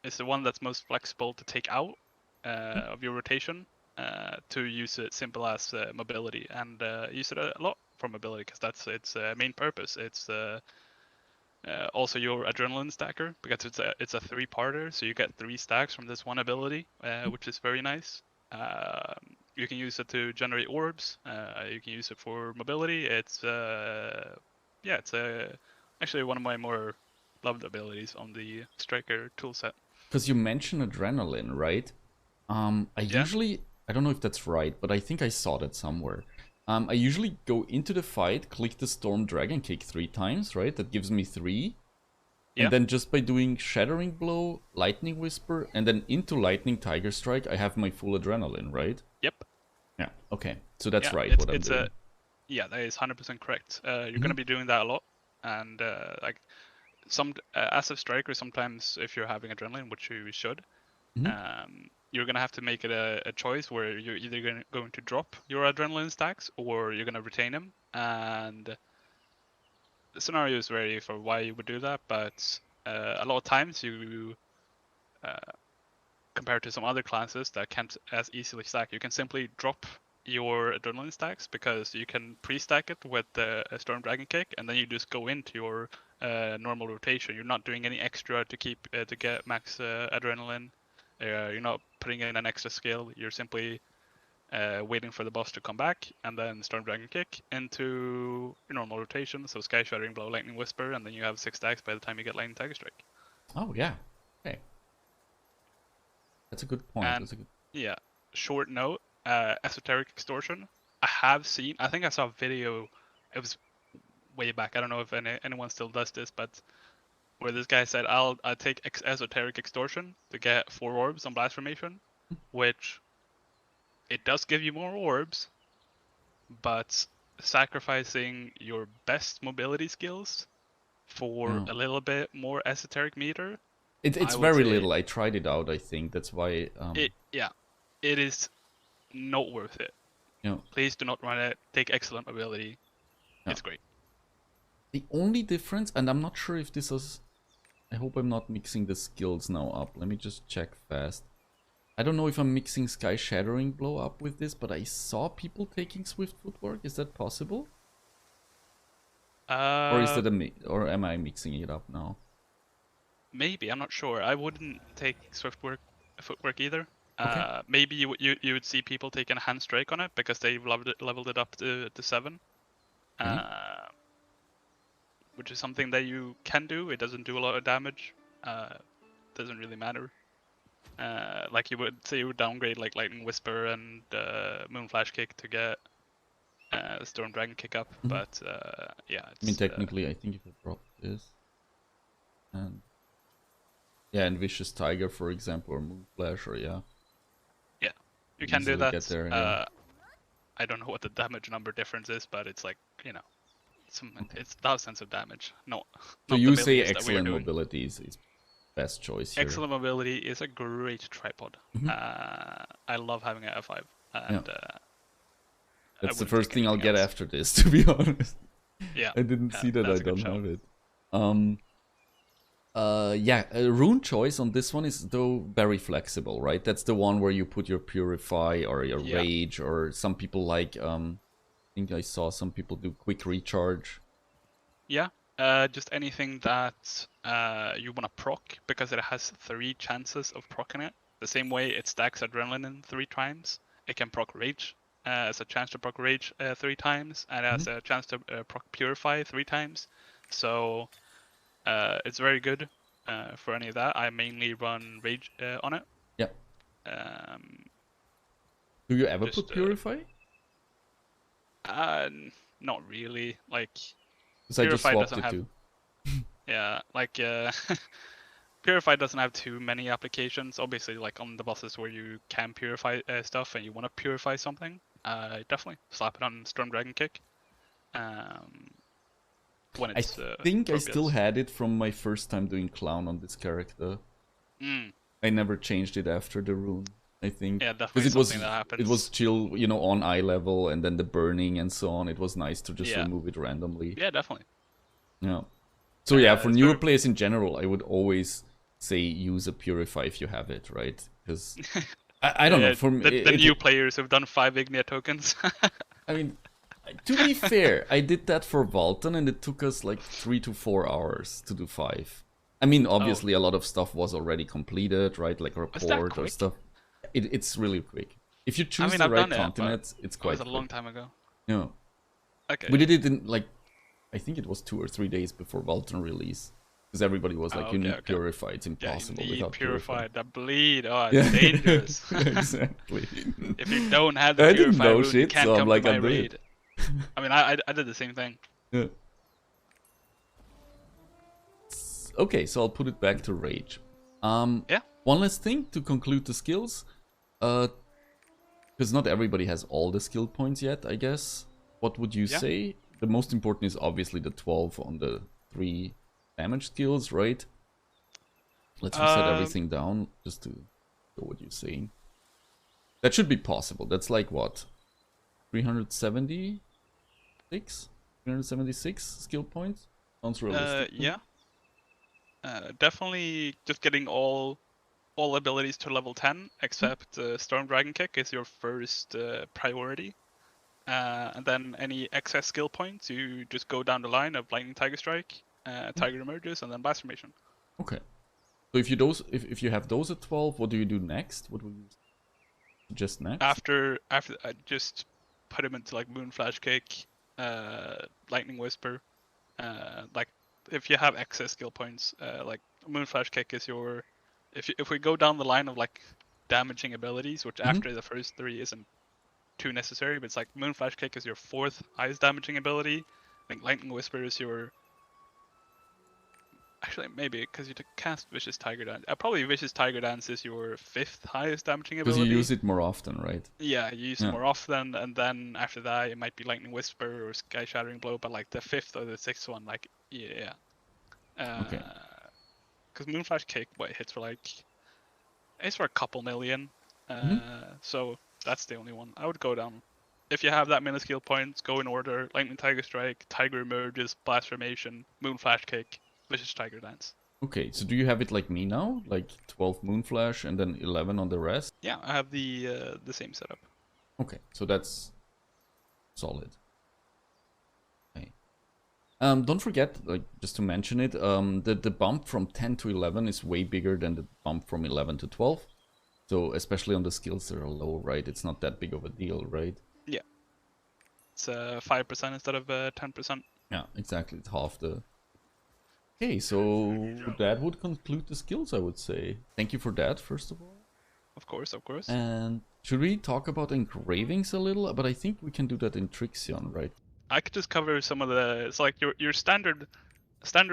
it's the one that's most flexible to take out of your rotation to use it simple as mobility, and use it a lot for mobility because that's its main purpose. It's also your adrenaline stacker because it's a 3-parter, so you get 3 stacks from this one ability, which is very nice. You can use it to generate orbs. You can use it for mobility. It's yeah, it's actually one of my more loved abilities on the Striker toolset. Because you mentioned adrenaline, right? Yeah. I don't know if that's right, but I think I saw that somewhere. I usually go into the fight, click the Storm Dragon Kick 3 times, right? That gives me 3. Yeah. And then just by doing Shattering Blow, Lightning Whisper, and then into Lightning Tiger Strike, I have my full adrenaline, right? Yep. Yeah, okay. So that's Yeah, right, what I'm it's doing. yeah, that is 100% correct. You're Mhm. gonna be doing that a lot, and like some as a striker, sometimes if you're having adrenaline, which you should, Mhm. you're gonna have to make it a choice where you're either going to drop your adrenaline stacks or you're gonna retain them. And the scenarios vary for why you would do that, but a lot of times you, uh, compared to some other classes that can't as easily stack, you can simply drop your adrenaline stacks because you can pre-stack it with a Storm Dragon Kick, and then you just go into your normal rotation. You're not doing any extra to keep to get max adrenaline. You're not putting in an extra skill. You're simply waiting for the boss to come back, and then Storm Dragon Kick into your normal rotation. So Sky Shattering Blow, Lightning Whisper, and then you have 6 stacks by the time you get Lightning Tiger Strike. Oh, yeah. Okay. That's a good point. And That's a good... yeah, short note, esoteric extortion. I have seen. I think I saw a video. It was way back. I don't know if anyone still does this, but where this guy said, "I'll take esoteric extortion to get 4 orbs on blast formation," which it does give you more orbs, but sacrificing your best mobility skills for Yeah. a little bit more esoteric meter, It's I would very say little. I tried it out, I think. That's why... yeah, it is not worth it. you know, Please do not run it. Take excellent mobility. yeah. It's great. The only difference, and I'm not sure if this is... I hope I'm not mixing the skills now up. Let me just check fast. I don't know if I'm mixing Sky Shattering Blow up with this, but I saw people taking Swift Footwork. Is that possible? Or is that or am I mixing it up now? Maybe I'm not sure. I wouldn't take footwork either. Okay. Maybe you would see people taking a hand strike on it because they've leveled it up to 7. Okay. Which is something that you can do. It doesn't do a lot of damage. Doesn't really matter. Like you would say, you would downgrade like Lightning Whisper and Moonflash Kick to get Storm Dragon Kick up, but yeah, I mean, it's technically, I think if I drop this and yeah, and Vicious Tiger, for example, or Moonflash, or yeah, you can do easily get that. there. Yeah. I don't know what the damage number difference is, but it's like, Okay. it's thousands of damage. No, So not the you say millions that we are excellent doing. mobility is best choice here. Excellent mobility is a great tripod. Mhm. I love having an F5, and Yeah. I That's the wouldn't first take thing I'll anything get else. after this, to be honest. Yeah, I didn't see that I that's a good don't shout. have it. Yeah, rune choice on this one is though very flexible, right? That's the one where you put your purify or your Yeah. rage, or some people like I think I saw some people do quick recharge. Yeah, just anything that you want to proc, because it has 3 chances of proccing it. The same way it stacks adrenaline 3 times, it can proc rage. As a chance to proc rage 3 times, and as a chance to proc purify 3 times. So it's very good for any of that. I mainly run rage on it. Yeah. Um, Do you ever just put purify? not really. Like Because I just purify swapped doesn't it have, to. yeah, like Purify doesn't have too many applications. Obviously, like on the bosses where you can purify stuff and you want to purify something, definitely slap it on Storm Dragon Kick. when I it's. think I progress. still had it from my first time doing clown on this character. I never changed it after the rune, I think. Yeah, definitely something that happens. It was chill, you know, on eye level, and then the burning and so on. It was nice to just remove it randomly. Yeah, definitely. Yeah. So yeah, for newer very... players in general, I would always say use a Purify if you have it, right? Because I don't know. For me, the new players who've done 5 Ignia tokens. I mean, to be fair, I did that for Valtan, and it took us like 3 to 4 hours to do 5. I mean, obviously, a lot of stuff was already completed, right? Like report or stuff. It's really quick. If you choose the right continent, it's quite quick. It was a long time ago. Yeah. Okay. We did it in, like, I think it was 2 or 3 days before Valtan release. Because everybody was like, you need Purify, it's impossible without Purify. The bleed, it's dangerous. Exactly. If you don't have the Purify rune, you can't come to my raid. I mean, I did the same thing. Yeah. Okay, so I'll put it back to Rage. Yeah. One last thing to conclude the skills. Because not everybody has all the skill points yet, I guess. What would you say? The most important is obviously the 12 on the 3 damage skills, right? Let's reset everything down just to know what you're saying. That should be possible. That's like what? 376? 376 skill points? Sounds realistic. Yeah. Definitely just getting all abilities to level 10 except Storm Dragon Kick is your first priority. And then any excess skill points, you just go down the line of Lightning Tiger Strike, Tiger Emerges, and then Blast Formation. Okay. So if you have those at 12, what do you do next? What would you suggest next? After I just put him into like Moonflash Kick, Lightning Whisper, like if you have excess skill points, like Moonflash Kick is your if we go down the line of like damaging abilities, which after the first 3 isn't too necessary, but it's like Moonflash Kick is your 4th highest damaging ability. I think Lightning Whisper is your... Actually, maybe, because you cast Vicious Tiger Dance. Probably Vicious Tiger Dance is your 5th highest damaging ability. Because you use it more often, right? Yeah, you use it more often, and then after that, it might be Lightning Whisper or Sky Shattering Blow, but like the 5th or the 6th one, like, yeah. Okay. Because Moonflash Kick, it hits for like... It's for a couple million. So that's the only one. I would go down. If you have that many skill points, go in order. Lightning Tiger Strike, Tiger Emerges, Blast Formation, Moonflash Kick, Vicious Tiger Dance. Okay, so do you have it like me now? Like 12 Moonflash and then 11 on the rest? Yeah, I have the same setup. Okay, so that's solid. Okay. Don't forget, like, just to mention it, the bump from 10 to 11 is way bigger than the bump from 11 to 12. So, especially on the skills that are low, right? It's not that big of a deal, right? Yeah. It's 5% instead of 10%. Yeah, exactly. It's half the... Okay, so that would conclude the skills, I would say. Thank you for that, first of all. Of course, of course. And should we talk about engravings a little? But I think we can do that in Trixion, right? I could just cover some of the... It's like your standard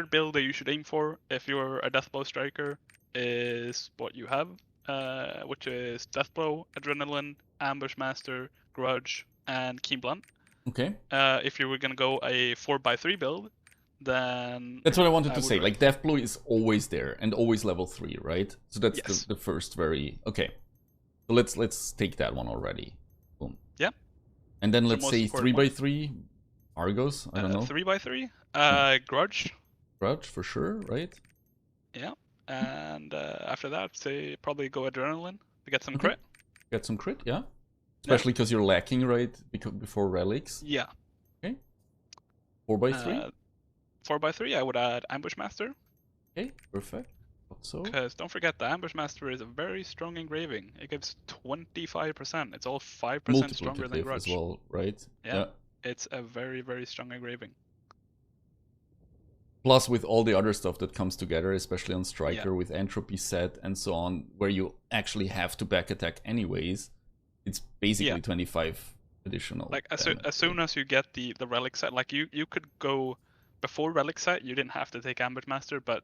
build that you should aim for if you're a Deathblow Striker is what you have. Which is Deathblow, Adrenaline, Ambush Master, Grudge, and Keen Blunt. Okay. If you were gonna go a 4x3 build, then... That's what I wanted to say. Like, Deathblow is always there, and always level 3, right? So that's the first very... Okay. So let's take that one already. Boom. Yeah. And then let's say 3x3 Argos, I don't know. 3x3? Grudge. Grudge, for sure, right? Yeah. And after that, say probably go Adrenaline to get some crit. Get some crit, yeah. Especially because you're lacking, right? Before relics. Yeah. Okay. 4x3. 4x3, I would add Ambush Master. Okay, perfect. So. Because don't forget, the Ambush Master is a very strong engraving. It gives 25%. It's all 5% stronger than Grudge. As well, right? Yeah. It's a very, very strong engraving. Plus, with all the other stuff that comes together, especially on Striker, with Entropy set and so on, where you actually have to back attack anyways, it's basically 25 additional. Like, as soon as you get the Relic set, like, you could go... Before Relic set, you didn't have to take Ambush Master, but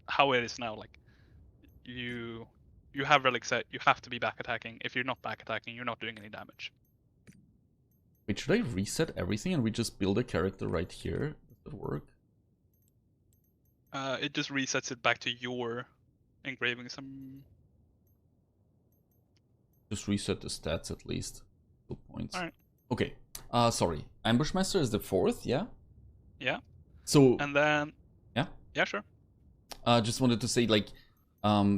how it is now, like, you have Relic set, you have to be back attacking. If you're not back attacking, you're not doing any damage. Wait, should I reset everything and we just build a character right here? Does that work? It just resets it back to your engravings. Just reset the stats at least. 2 points. Alright. Okay. Sorry. Ambushmaster is the 4th, yeah? Yeah. So, And then... yeah? Yeah, sure. Just wanted to say, like,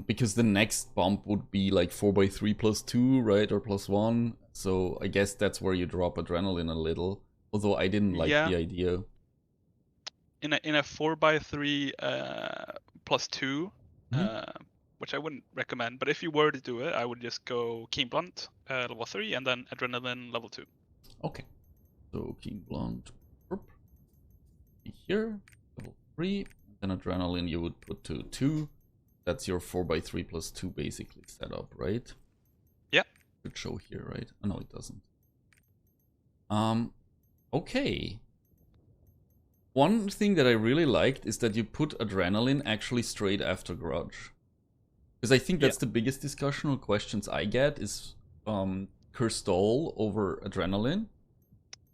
because the next bump would be like 4x3 plus 2, right? Or plus 1. So I guess that's where you drop adrenaline a little. Although I didn't like the idea. In a 4x3 plus 2, which I wouldn't recommend, but if you were to do it, I would just go Keen Blunt level 3 and then Adrenaline level 2. Okay. So Keen Blunt here, level 3, and then Adrenaline you would put to 2. That's your 4x3 plus 2 basically set up, right? Yeah. Could show here, right? Oh, no, it doesn't. Okay. One thing that I really liked is that you put Adrenaline actually straight after Grudge. Because I think that's the biggest discussion or questions I get is Cursed All over Adrenaline.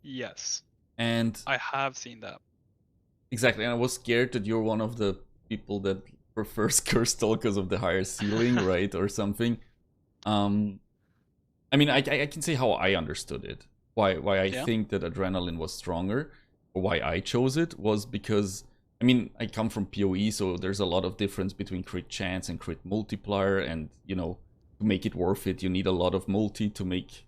Yes. And I have seen that. Exactly, and I was scared that you're one of the people that prefers Cursed All because of the higher ceiling, right, or something. I mean, I can say how I understood it. Why I think that Adrenaline was stronger, or why I chose it, was because, I mean, I come from PoE, so there's a lot of difference between crit chance and crit multiplier, and, you know, to make it worth it, you need a lot of multi to make...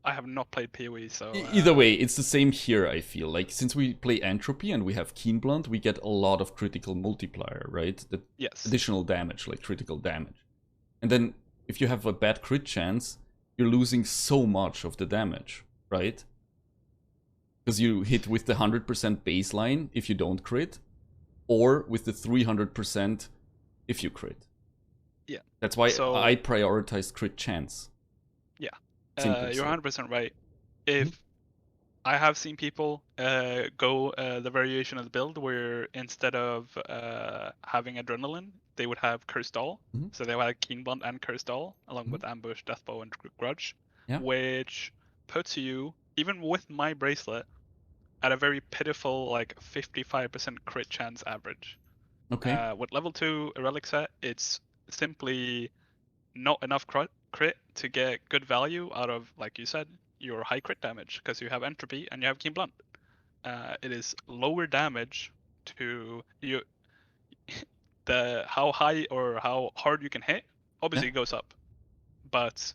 I have not played PoE, so... Either way, it's the same here, I feel. Like, since we play Entropy and we have Keen Blunt, we get a lot of critical multiplier, right? The additional damage, like critical damage. And then, if you have a bad crit chance, you're losing so much of the damage, right? Because you hit with the 100% baseline if you don't crit, or with the 300% if you crit. Yeah. That's why I prioritized crit chance. Yeah. You're 100% right. If I have seen people go the variation of the build where instead of having Adrenaline, they would have Cursed All. So they would have Keen Blunt and Cursed All, along with Ambush, Deathblow, and Grudge, which puts you, even with my bracelet, at a very pitiful like 55% crit chance average. Okay. With level 2 Relic set, it's simply not enough crit to get good value out of, like you said, your high crit damage, because you have Entropy and you have Keen Blunt. It is lower damage to you. How high or how hard you can hit obviously goes up, but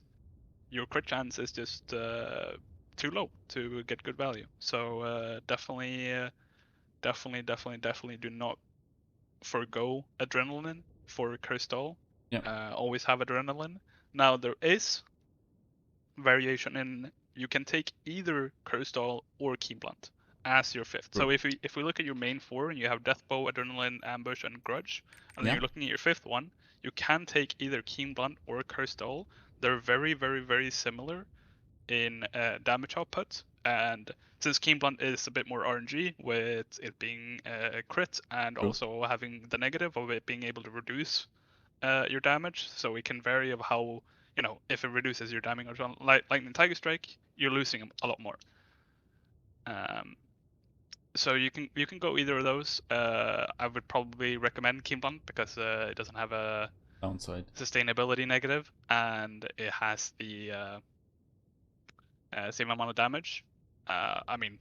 your crit chance is just too low to get good value. So definitely do not forgo Adrenaline for Cursed All. Always have Adrenaline. Now there is variation in, you can take either Cursed All or Keen Blunt as your 5th. So if we look at your main 4 and you have Deathblow, Adrenaline, Ambush, and Grudge, and then you're looking at your 5th one, you can take either Keen Blunt or Cursed All. They're very, very, very similar in damage output, and since Keen Blunt is a bit more RNG with it being a crit and also having the negative of it being able to reduce your damage, so it can vary of how, you know, if it reduces your damage on Lightning Tiger Strike, you're losing a lot more. So you can go either of those. I would probably recommend Keen Blunt because it doesn't have a downside sustainability negative, and it has the same amount of damage. I mean,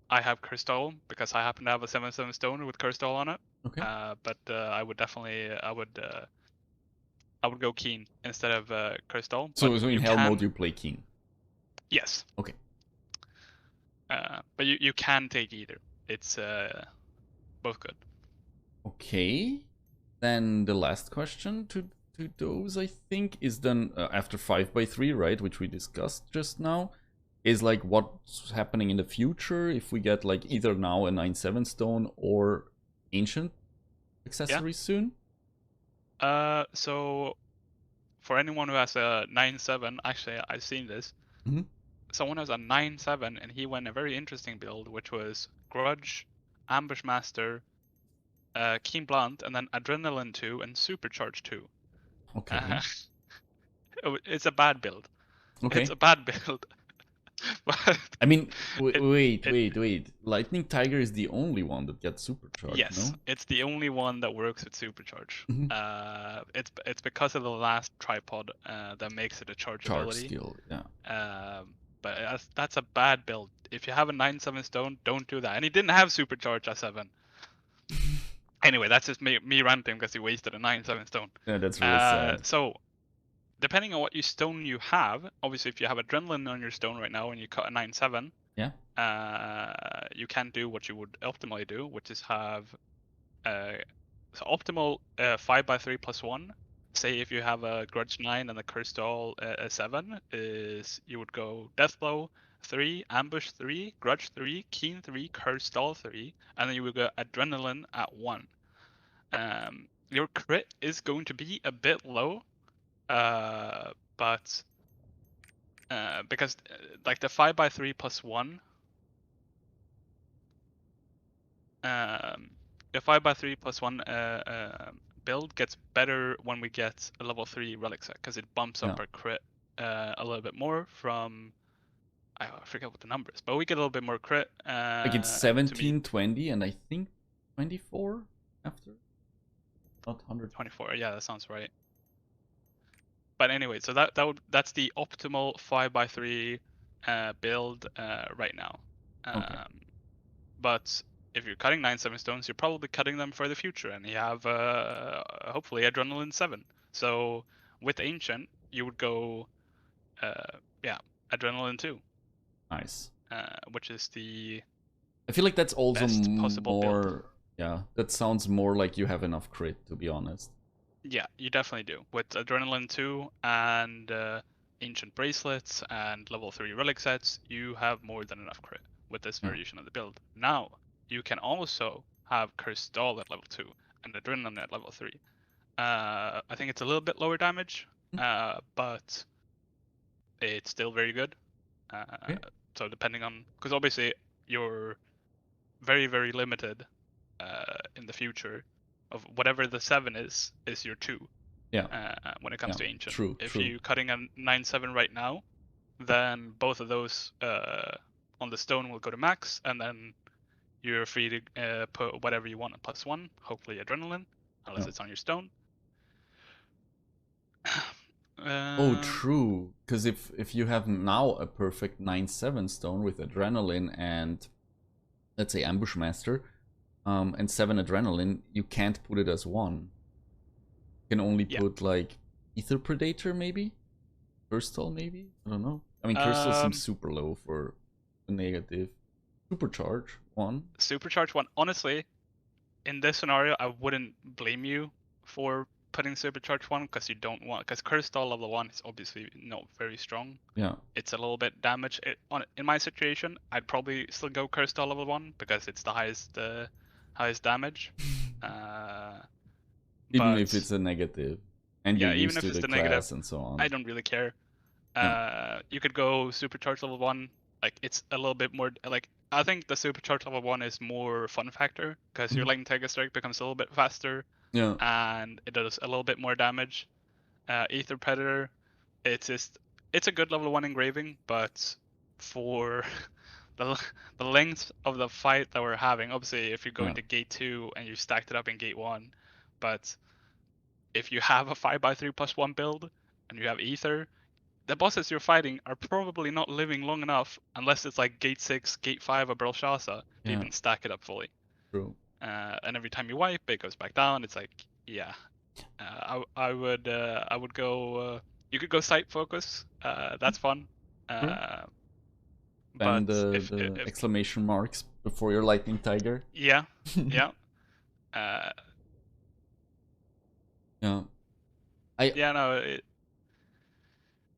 I have Cursed All because I happen to have a 7/7 stone with Cursed All on it. Okay. But I would definitely I would go Keen instead of Cursed All. So in Hell mode you play Keen? Yes. Okay. But you can take either. It's both good. Okay. Then the last question to those, I think, is then after 5x3, right, which we discussed just now, is like what's happening in the future if we get like either now a 9/7 stone or ancient accessories soon. So for anyone who has a 9/7, actually I've seen this. Someone has a 9/7 and he went a very interesting build, which was Grudge, Ambush Master, Keen Blunt, and then Adrenaline 2 and Supercharge 2. Okay. It's a bad build. Okay. It's a bad build. But I mean, it, wait. Lightning Tiger is the only one that gets supercharged, yes, no? it's the only one that works with supercharge. Mhm. It's because of the last tripod that makes it a Charge chargeability. skill, yeah. But that's a bad build. If you have a 9/7 stone, don't do that. And he didn't have supercharge at 7. Anyway, that's just me ranting because he wasted a 9/7 stone. Yeah, that's really sad. So depending on what stone you have, obviously if you have adrenaline on your stone right now and you cut a 9/7, Yeah. you can do what you would optimally do, which is have so optimal 5x3 plus 1. Say if you have a Grudge 9 and a Cursed Doll 7, is you would go Deathblow 3, Ambush 3, Grudge 3, Keen 3, Cursed Doll 3, and then you would go Adrenaline at 1. Your crit is going to be a bit low, but because like the 5x3 plus 1, the 5x3 plus 1 build gets better when we get a level 3 relic set because it bumps up Yeah. our crit a little bit more from I forget what the number is, but we get a little bit more crit. Like it's 17, 20, and I think 24 after? Not 100. 24. Yeah, that sounds right. But anyway, so that's the optimal 5x3 build right now. Okay. But if you're cutting 9/7 stones, you're probably cutting them for the future, and you have hopefully Adrenaline 7. So with Ancient, you would go, Adrenaline 2, Nice. which is the I feel like that's also best possible build. more... Yeah, that sounds more like you have enough crit, to be honest. Yeah, you definitely do. With Adrenaline 2 and Ancient Bracelets and level 3 relic sets, you have more than enough crit with this variation of the build. Now, you can also have Cursed Doll at level 2 and Adrenaline at level 3. I think it's a little bit lower damage, but it's still very good. Okay. So depending on... Because obviously, you're very, very limited in the future of whatever the 7 is your 2. Yeah. When it comes to Ancient. True. If you're cutting a 9/7 right now, then both of those on the stone will go to max, and then you're free to put whatever you want on +1, hopefully Adrenaline, unless it's on your stone. Oh, true. Because if you have now a perfect 9/7 stone with Adrenaline and, let's say, Ambush Master, and 7 Adrenaline, you can't put it as 1. You can only put, like, Ether Predator, maybe? Cursed maybe? I don't know. I mean, Cursed seems super low for a negative. Supercharge 1. Supercharge 1. Honestly, in this scenario, I wouldn't blame you for putting Supercharge 1 because you don't want... Because Cursed level 1 is obviously not very strong. Yeah. It's a little bit damaged. In my situation, I'd probably still go Cursed level 1 because it's the highest damage. Even if it's a negative. And you're used to the class negative, and so on. I don't really care. You could go Supercharge level 1. Like, it's a little bit more... Like, I think the Supercharge level 1 is more fun factor because your Lightning Tiger Strike becomes a little bit faster. Yeah. And it does a little bit more damage. Ether Predator, it's a good level 1 engraving, but for the length of the fight that we're having, obviously if you go into gate 2 and you stacked it up in gate 1, but if you have a 5x3 plus 1 build and you have Ether, the bosses you're fighting are probably not living long enough unless it's like gate 6, gate 5 of Brelshasa to even stack it up fully. True. And every time you wipe, it goes back down. It's like, yeah, I would go. You could go sight focus. That's fun. And the exclamation marks before your Lightning Tiger. Yeah, yeah. Yeah.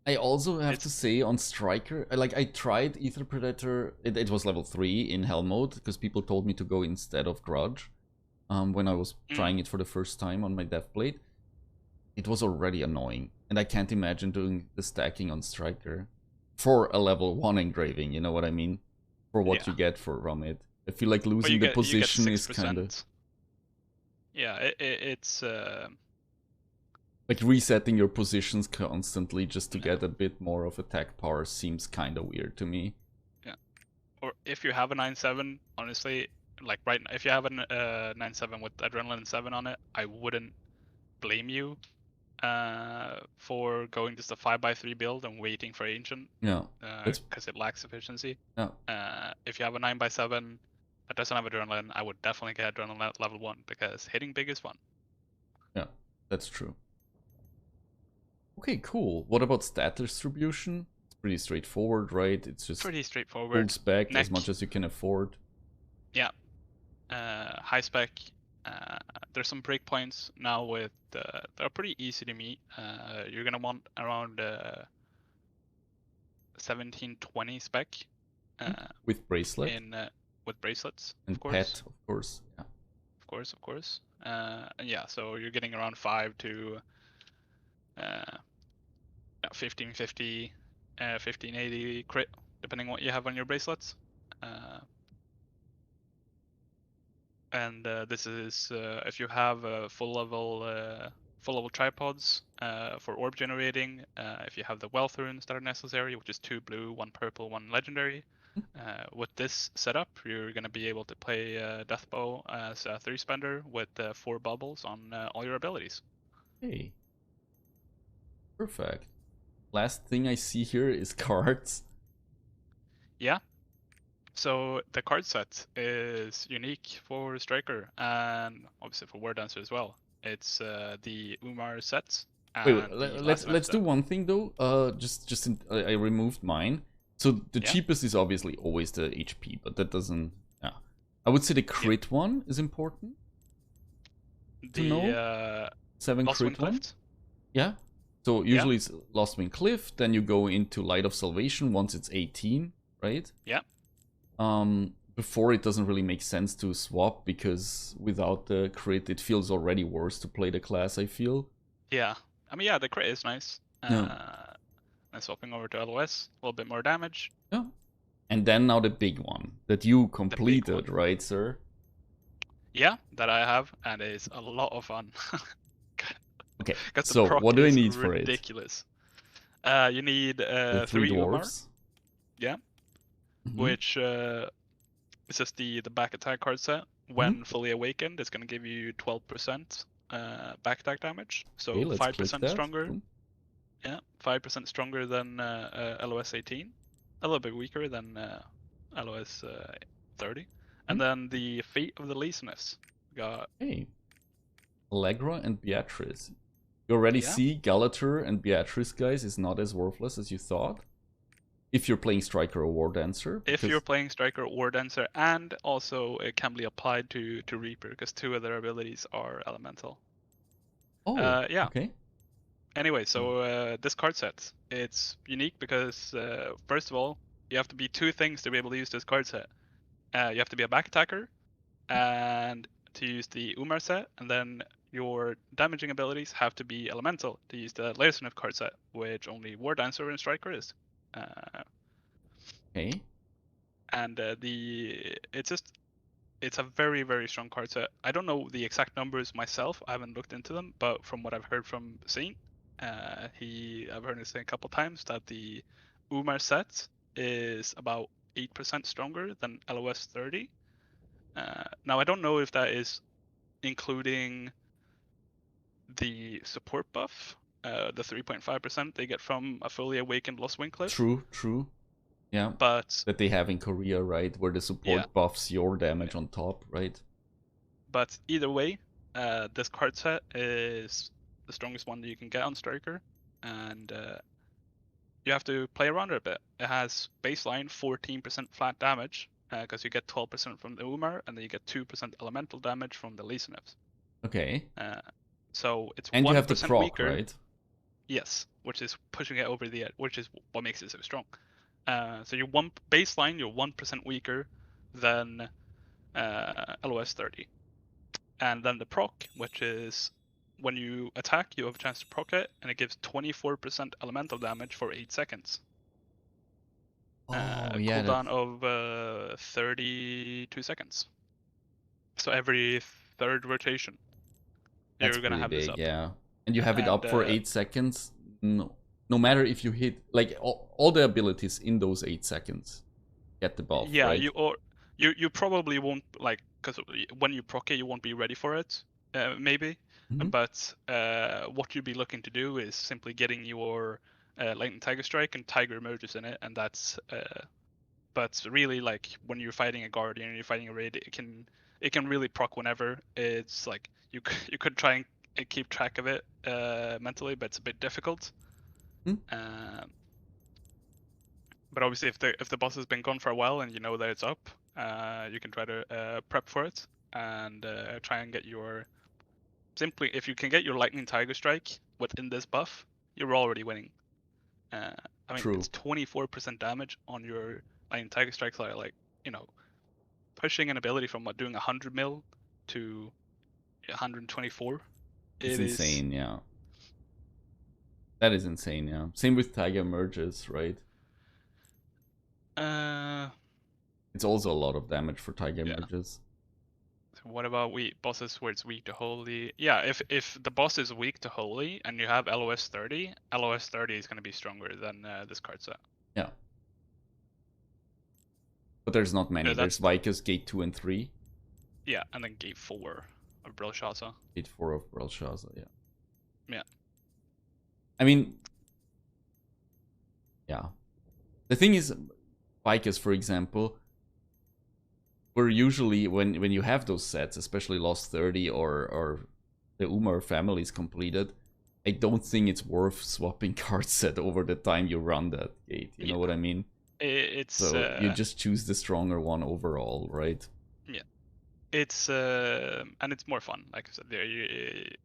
I also have to say on Striker, I tried Ether Predator. It was level 3 in Hell mode because people told me to go instead of Grudge. When I was trying it for the first time on my Deathblade, it was already annoying, and I can't imagine doing the stacking on Striker for a level 1 engraving. You know what I mean? For what you get from it. I feel like losing the position is kind of... Yeah, it's... Like resetting your positions constantly just to get a bit more of attack power seems kind of weird to me. or if you have a 9/7, honestly, like right now, if you have a 9/7 with Adrenaline 7 on it, I wouldn't blame you for going just a 5x3 build and waiting for Ancient. Yeah. Because it lacks efficiency. Yeah. If you have a 9x7 that doesn't have Adrenaline, I would definitely get Adrenaline at level 1 because hitting big is fun. Yeah, that's true. Okay, cool. What about stat distribution? It's pretty straightforward, right? It's just pretty straightforward. full spec as much as you can afford. Yeah. High spec. There's some breakpoints now with they're pretty easy to meet. You're gonna want around 1720 spec. With bracelet. With bracelets, and of course. pet, of course. Yeah. Of course. And yeah, so you're getting around 5 to 1550, 1580 crit, depending what you have on your bracelets. And this is if you have full level tripods for orb generating. If you have the wealth runes that are necessary, which is 2 blue, 1 purple, 1 legendary. With this setup, you're gonna be able to play Deathblow as a 3-spender with 4 bubbles on all your abilities. Hey. Perfect. Last thing I see here is cards. Yeah. So the card set is unique for Striker and obviously for War Dancer as well. It's the Umar set. Wait, let's do one thing though. I removed mine. So the cheapest is obviously always the HP, but that doesn't. Yeah, I would say the crit one is important. The 7 Lost crit Wind one. Cliff. Yeah. So usually it's Lost Wind Cliff, then you go into Light of Salvation once it's 18, right? Yeah. Before it doesn't really make sense to swap because without the crit it feels already worse to play the class, I feel. Yeah. I mean, yeah, the crit is nice. And swapping over to LOS, a little bit more damage. Yeah. And then now the big one that you completed, right, sir? Yeah, that I have, and it's a lot of fun. Okay, so what do I need for it? Ridiculous. You need the 3 dwarves. Yeah. Which is just the back attack card set. When fully awakened, it's going to give you 12% back attack damage. So 5% stronger. Boom. Yeah, 5% stronger than LOS 18. A little bit weaker than LOS 30. And then the Fate of the Laziness. Got Allegra and Beatrice. You already see Galater and Beatrice, guys, is not as worthless as you thought. If you're playing Striker or War Dancer. If you're playing Striker or War Dancer, and also it can be applied to Reaper, because 2 of their abilities are elemental. Oh, yeah. Okay. Anyway, so this card set, it's unique because, first of all, you have to be 2 things to be able to use this card set. You have to be a back attacker, and to use the Umar set, and then your damaging abilities have to be elemental to use the Leisnif card set, which only War Dancer and Striker is. Okay. And it's a very, very strong card set. I don't know the exact numbers myself. I haven't looked into them, but from what I've heard from Saint, I've heard him say a couple times that the Umar set is about 8% stronger than LOS 30. Now I don't know if that is including the support buff, the 3.5% they get from a fully awakened Lost Wind Cliff. True. Yeah, but that they have in Korea, right, where the support buffs your damage on top, right? But either way, this card set is the strongest one that you can get on Striker, and you have to play around it a bit. It has baseline 14% flat damage, because you get 12% from the Umar, and then you get 2% elemental damage from the Leisnifs. Okay. So it's and 1% you have the proc, weaker, right? Yes, which is pushing it over the edge, which is what makes it so strong. So your baseline, you're 1% weaker than LOS 30. And then the proc, which is when you attack, you have a chance to proc it, and it gives 24% elemental damage for 8 seconds. Cooldown of 32 seconds. So every 3rd rotation, you're gonna have this up. Yeah, and you have it up for 8 seconds. No matter if you hit like all the abilities in those 8 seconds. get the buff, Yeah, right? you probably won't like, because when you proc it, you won't be ready for it, maybe. Mm-hmm. But what you'd be looking to do is simply getting your Lightning Tiger Strike and Tiger emerges in it, and that's. But really, like when you're fighting a Guardian and you're fighting a Raid, it can really proc whenever. It's like you could try and keep track of it mentally, but it's a bit difficult. Hmm. But obviously, if the boss has been gone for a while and you know that it's up, you can try to prep for it and try and get your simply if you can get your Lightning Tiger Strike within this buff, you're already winning. I mean, True. it's 24% damage on your Lightning Tiger Strike, so like pushing an ability from doing 100 mil to 124. It's It is. insane, yeah. That is insane, yeah. Same with Tiger Merges, right? Uh, It's also a lot of damage for Tiger yeah. Merges. So what about bosses where it's weak to holy? Yeah, if the boss is weak to holy and you have LOS 30, LOS 30 is going to be stronger than this card set. Yeah. But there's not many. Yeah, There's that's Vykas, Gate 2 and 3. yeah, and then Gate 4 of Brilshasa. Gate 4 of Belshazzar, yeah. Yeah. I mean, yeah. The thing is, Vykas, for example, were usually, when you have those sets, especially Lost 30 or the Umar families completed, I don't think it's worth swapping card set over the time you run that gate. You know what I mean? It's So you just choose the stronger one overall, right? yeah. It's and it's more fun. Like I said, there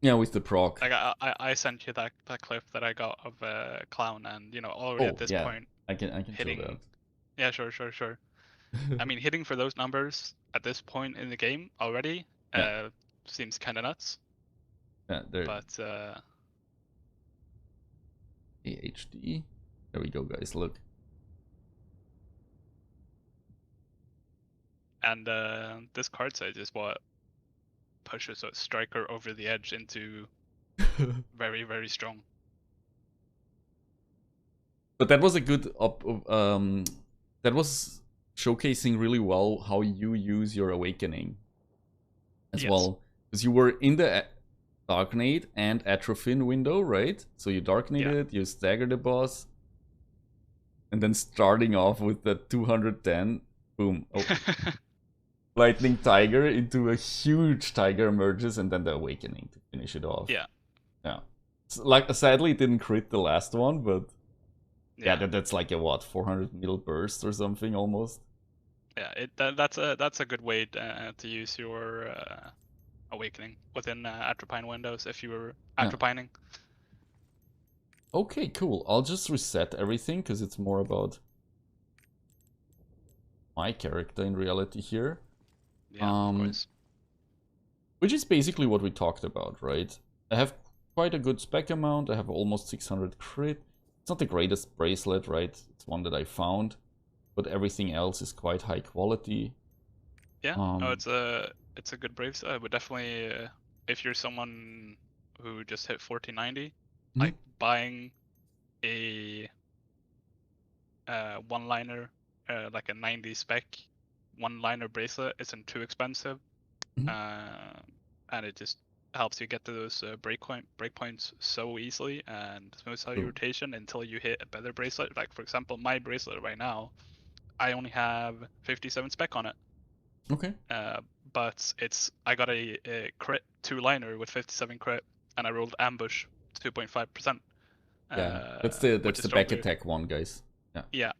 Yeah, with the proc. like I sent you that clip that I got of Clown, and already at Oh, this yeah. point I can show hitting. Yeah, sure. I mean, hitting for those numbers at this point in the game already Yeah. seems kind of nuts. Yeah, there. But AHD. There we go, guys. Look. and this card set is what pushes a striker over the edge into very, very strong. But that was a good that was showcasing really well how you use your awakening as Yes. well, because you were in the Darknade and Atrophin window, right? So you Darknade Yeah. it, you stagger the boss, and then starting off with the 210, boom, oh, Lightning Tiger into a huge Tiger emerges, and then the awakening to finish it off. Yeah. Yeah. It's like, sadly, it didn't crit the last one, but yeah, that's like a what, 400 mil burst or something almost. Yeah, that's a good way to use your awakening within Atropine windows if you were Atropining. Okay, cool. I'll just reset everything because it's more about my character in reality here. Yeah, of course. Which is basically what we talked about, right? I have quite a good spec amount. I have almost 600 crit. It's not the greatest bracelet, right? It's one that I found, but everything else is quite high quality. Yeah, no, it's a good bracelet. I would definitely, if you're someone who just hit 1490, like buying a one-liner, like a 90 spec one-liner bracelet isn't too expensive, and it just helps you get to those breakpoints so easily and smooths out your rotation until you hit a better bracelet. Like for example, my bracelet right now, I only have 57 spec on it. Okay. But I got a crit 2-liner with 57 crit, and I rolled ambush 2.5%. Yeah, that's the back attack one, guys. Yeah. Yeah.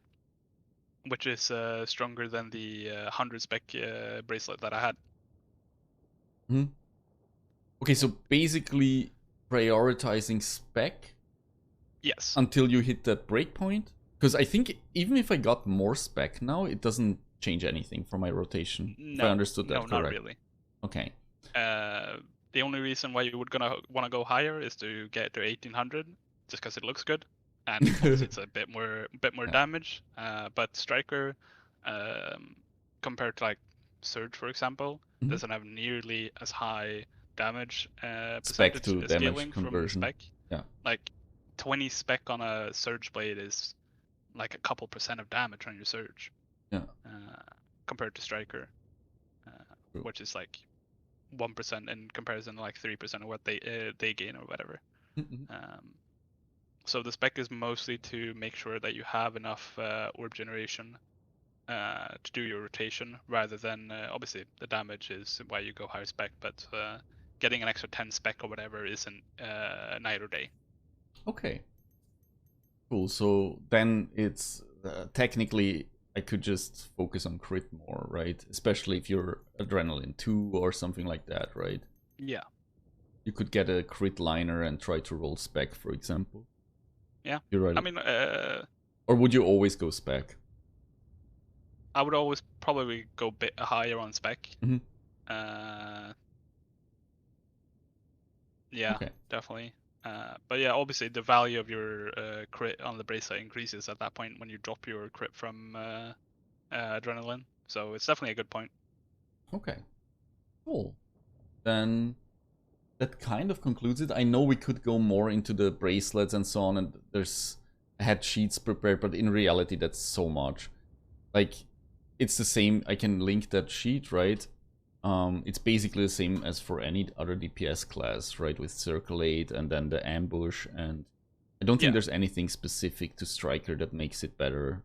Which is stronger than the 100 spec bracelet that I had. Okay, so basically prioritizing spec. Yes. Until you hit that breakpoint. Because I think even if I got more spec now, it doesn't change anything for my rotation. No, if I understood that correct. No, not really. Okay. The only reason why you would want to go higher is to get to 1800, just because it looks good, and it's a bit more damage. But Striker, compared to like Surge, for example, doesn't have nearly as high damage spec to percentage damage scaling conversion. from spec. Yeah. Like 20 spec on a Surge blade is like a couple % of damage on your Surge. Yeah. Compared to Striker, True. which is like 1% in comparison to like 3% of what they gain or whatever. Mhm. So the spec is mostly to make sure that you have enough orb generation to do your rotation, rather than obviously the damage is why you go higher spec, but getting an extra 10 spec or whatever isn't night or day. Okay. Cool. So then it's technically I could just focus on crit more, right? Especially if you're Adrenaline 2 or something like that, right? Yeah. You could get a crit liner and try to roll spec, for example. Yeah. You're I right. mean, Or would you always go spec? I would always probably go a bit higher on spec. Mhm. Yeah, Okay. definitely. But yeah, obviously the value of your crit on the bracelet increases at that point when you drop your crit from adrenaline. So it's definitely a good point. Okay. Cool. Then that kind of concludes it. I know we could go more into the bracelets and so on, and I had sheets prepared, but in reality, that's so much. Like, it's the same. I can link that sheet, right? It's basically the same as for any other DPS class, right? With Circulate and then the Ambush, and I don't think Yeah. there's anything specific to Striker that makes it better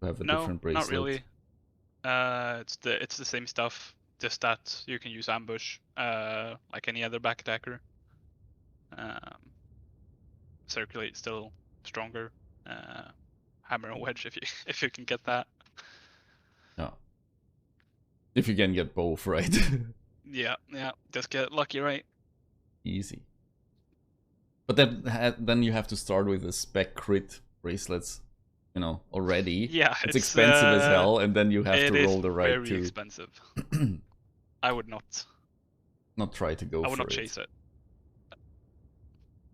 to have a No, different not bracelet. really. It's the same stuff, just that you can use ambush like any other back attacker. Um, Circulate still stronger. Hammer and wedge if you if you can get that. Yeah. If you can get both, right? Yeah, yeah. Just get lucky, right? Easy. But then you have to start with the spec crit bracelets, already. Yeah, It's expensive as hell, and then you have to it is roll the right very to expensive. I would not. not try to go I would for not it. chase it.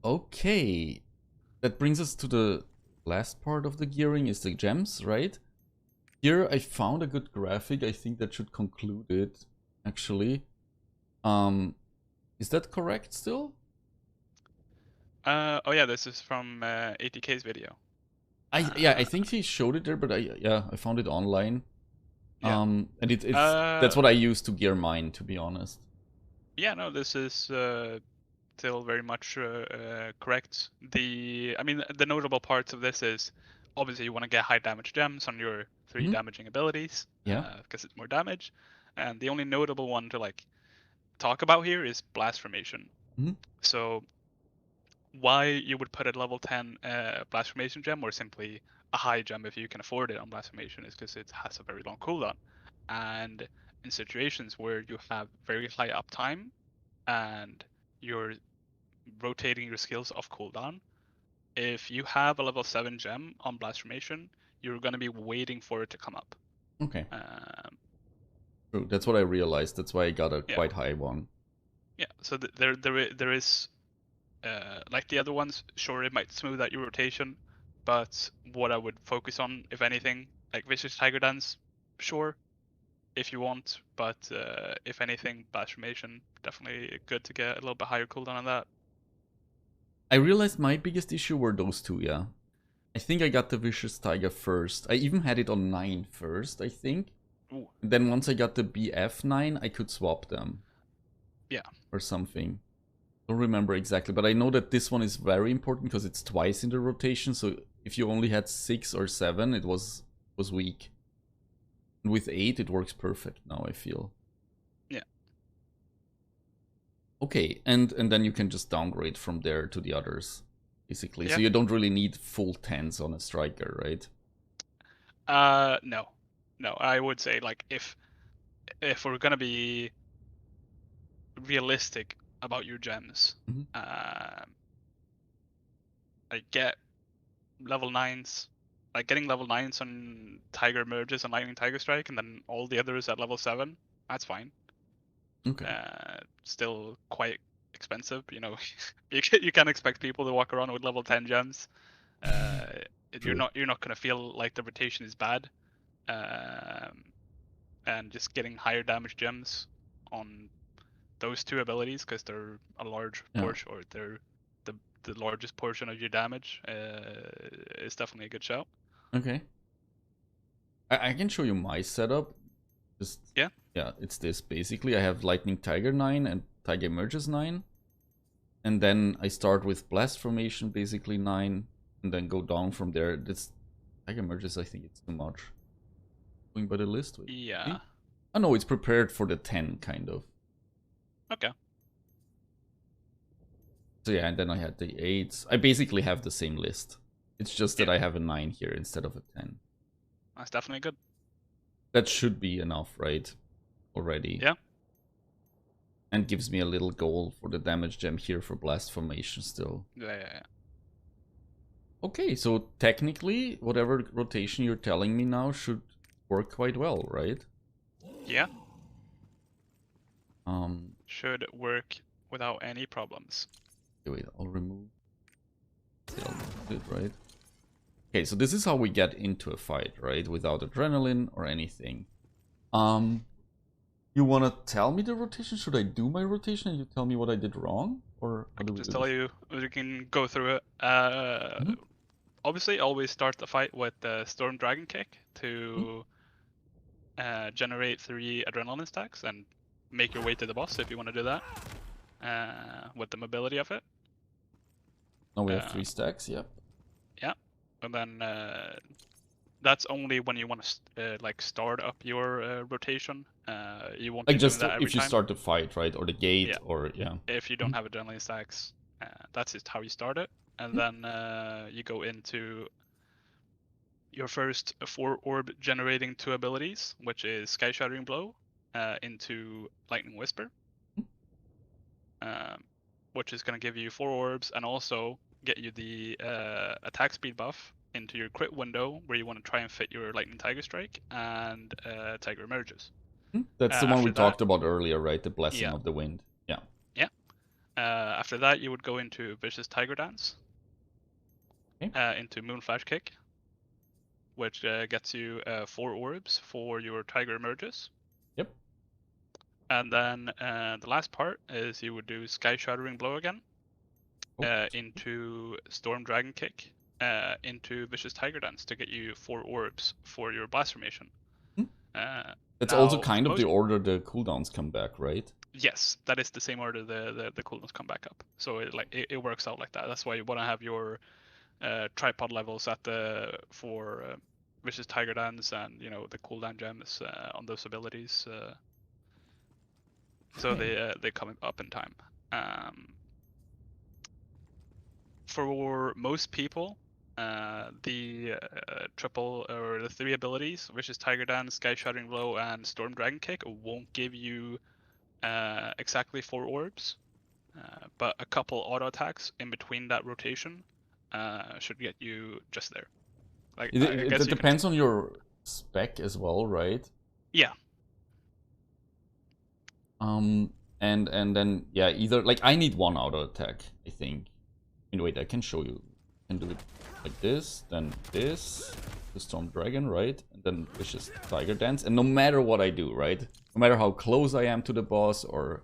Okay, that brings us to the last part of the gearing, is the gems, right? Here I found a good graphic. I think that should conclude it, actually. Is that correct still? Oh yeah, this is from ATK's video. I think he showed it there, but I found it online. Yeah. And it's Uh, that's what I use to gear mine, to be honest. yeah, no, this is still very much correct. I mean, the notable parts of this is obviously you want to get high damage gems on your 3 Hmm. damaging abilities Yeah. because it's more damage. And the only notable one to like talk about here is blast formation. Hmm. So why you would put a level 10 blast formation gem, or simply a high gem if you can afford it on blast formation, is because it has a very long cooldown. And in situations where you have very high uptime and you're rotating your skills off cooldown, if you have a level 7 gem on blast formation, you're going to be waiting for it to come up. Okay. Um, True. That's what I realized. That's why I got a yeah, quite high one. yeah. So there is like the other ones, sure, it might smooth out your rotation, but what I would focus on, if anything, like Vicious Tiger Dance, sure, if you want, but if anything, Blast Formation, definitely good to get a little bit higher cooldown on that. I realized my biggest issue were those two, yeah. I think I got the Vicious Tiger first. I even had it on 9 first, I think. Ooh, And then once I got the BF9, I could swap them. yeah. Or something. Don't remember exactly, but I know that this one is very important because it's twice in the rotation, so if you only had 6 or 7, it was weak. And with 8, it works perfect now, I feel. Yeah. Okay, and then you can just downgrade from there to the others, basically. Yeah. So you don't really need full 10s on a striker, right? No. No, I would say, like, if we're gonna be realistic about your gems, Mhm. like, get level 9s, like getting level 9s on Tiger Merges and Lightning Tiger Strike, and then all the others at level 7, that's fine. Okay. Still quite expensive, you know. You can't expect people to walk around with level 10 gems. Uh, True. you're not gonna feel like the rotation is bad. Um, and just getting higher damage gems on those two abilities, because they're a large Yeah. portion, or they're the largest portion of your damage, is definitely a good shout. Okay. I can show you my setup. Just Yeah. Yeah, it's this. Basically, I have Lightning Tiger 9 and Tiger Emerges 9. And then I start with Blast Formation, basically 9. And then go down from there. This Tiger Emerges, I think it's too much. Going by the list. Wait, Yeah. oh no, it's prepared for the 10, kind of. Okay. So yeah, and then I had the 8s. I basically have the same list. It's just that I have a 9 here instead of a 10. That's definitely good. That should be enough, right? Already. Yeah. And gives me a little goal for the damage gem here for Blast Formation still. Yeah. Okay, so technically, whatever rotation you're telling me now should work quite well, right? Yeah. Should work without any problems. Okay, wait, I'll remove. I'll do it, right? Okay, so this is how we get into a fight, right? Without adrenaline or anything. You wanna tell me the rotation? Should I do my rotation and you tell me what I did wrong? Or I how do can we just do tell this? you, we can go through it. Obviously, always start the fight with the Storm Dragon Kick to generate 3 adrenaline stacks and make your way to the boss if you want to do that with the mobility of it. Now we have 3 stacks, yep. Yeah, and then that's only when you want to like start up your rotation. You won't Like be doing just that every if you time. start the fight, right? Or the gate, Yeah. or yeah. If you don't have adrenaline stacks, that's just how you start it. And then you go into your first 4 orb generating 2 abilities, which is Sky Shattering Blow into Lightning Whisper, which is going to give you 4 orbs and also get you the attack speed buff into your crit window where you want to try and fit your Lightning Tiger Strike and Tiger Emerges. That's the one we After that, talked about earlier, right? The Blessing Yeah. of the Wind. Yeah. Yeah. After that, you would go into Vicious Tiger Dance, into Moonflash Kick, which gets you 4 orbs for your Tiger Emerges. Yep. And then the last part is you would do Sky Shattering Blow again, into Storm Dragon Kick, into Vicious Tiger Dance to get you 4 orbs for your Blast Formation. It's also kind of the order the cooldowns come back, right? Yes, that is the same order the cooldowns come back up. So it works out like that. That's why you want to have your tripod levels at for Vicious Tiger Dance and the cooldown gems on those abilities. So they come up in time. For most people, the triple or the 3 abilities, Vicious Tiger Dance, Sky Shattering Blow, and Storm Dragon Kick, won't give you exactly 4 orbs, but a couple auto attacks in between that rotation should get you just there. Like it depends on your spec as well, right? Yeah. And then yeah, either like I need 1 auto attack, I think. Wait, I can show you. I can do it like this, then this, the Storm Dragon, right? And then Vicious Tiger Dance. And no matter what I do, right? No matter how close I am to the boss or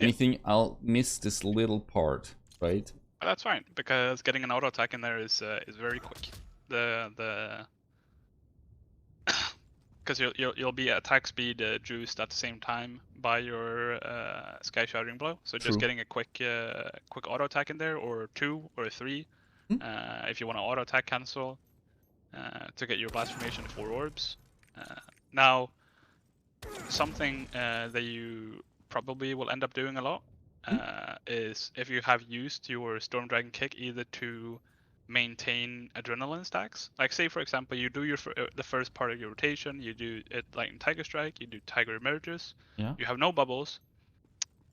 anything, I'll miss this little part, right? That's fine, because getting an auto attack in there is very quick. Because you'll be attack speed juiced at the same time by your Sky Shattering Blow. So just getting a quick auto attack in there, or 2 or 3, if you want to auto attack cancel to get your Blast Formation 4 orbs. Now, something that you probably will end up doing a lot is if you have used your Storm Dragon Kick either to maintain adrenaline stacks. Like say for example you do the first part of your rotation, you do it Lightning Tiger Strike, you do Tiger Emerges, you have no bubbles,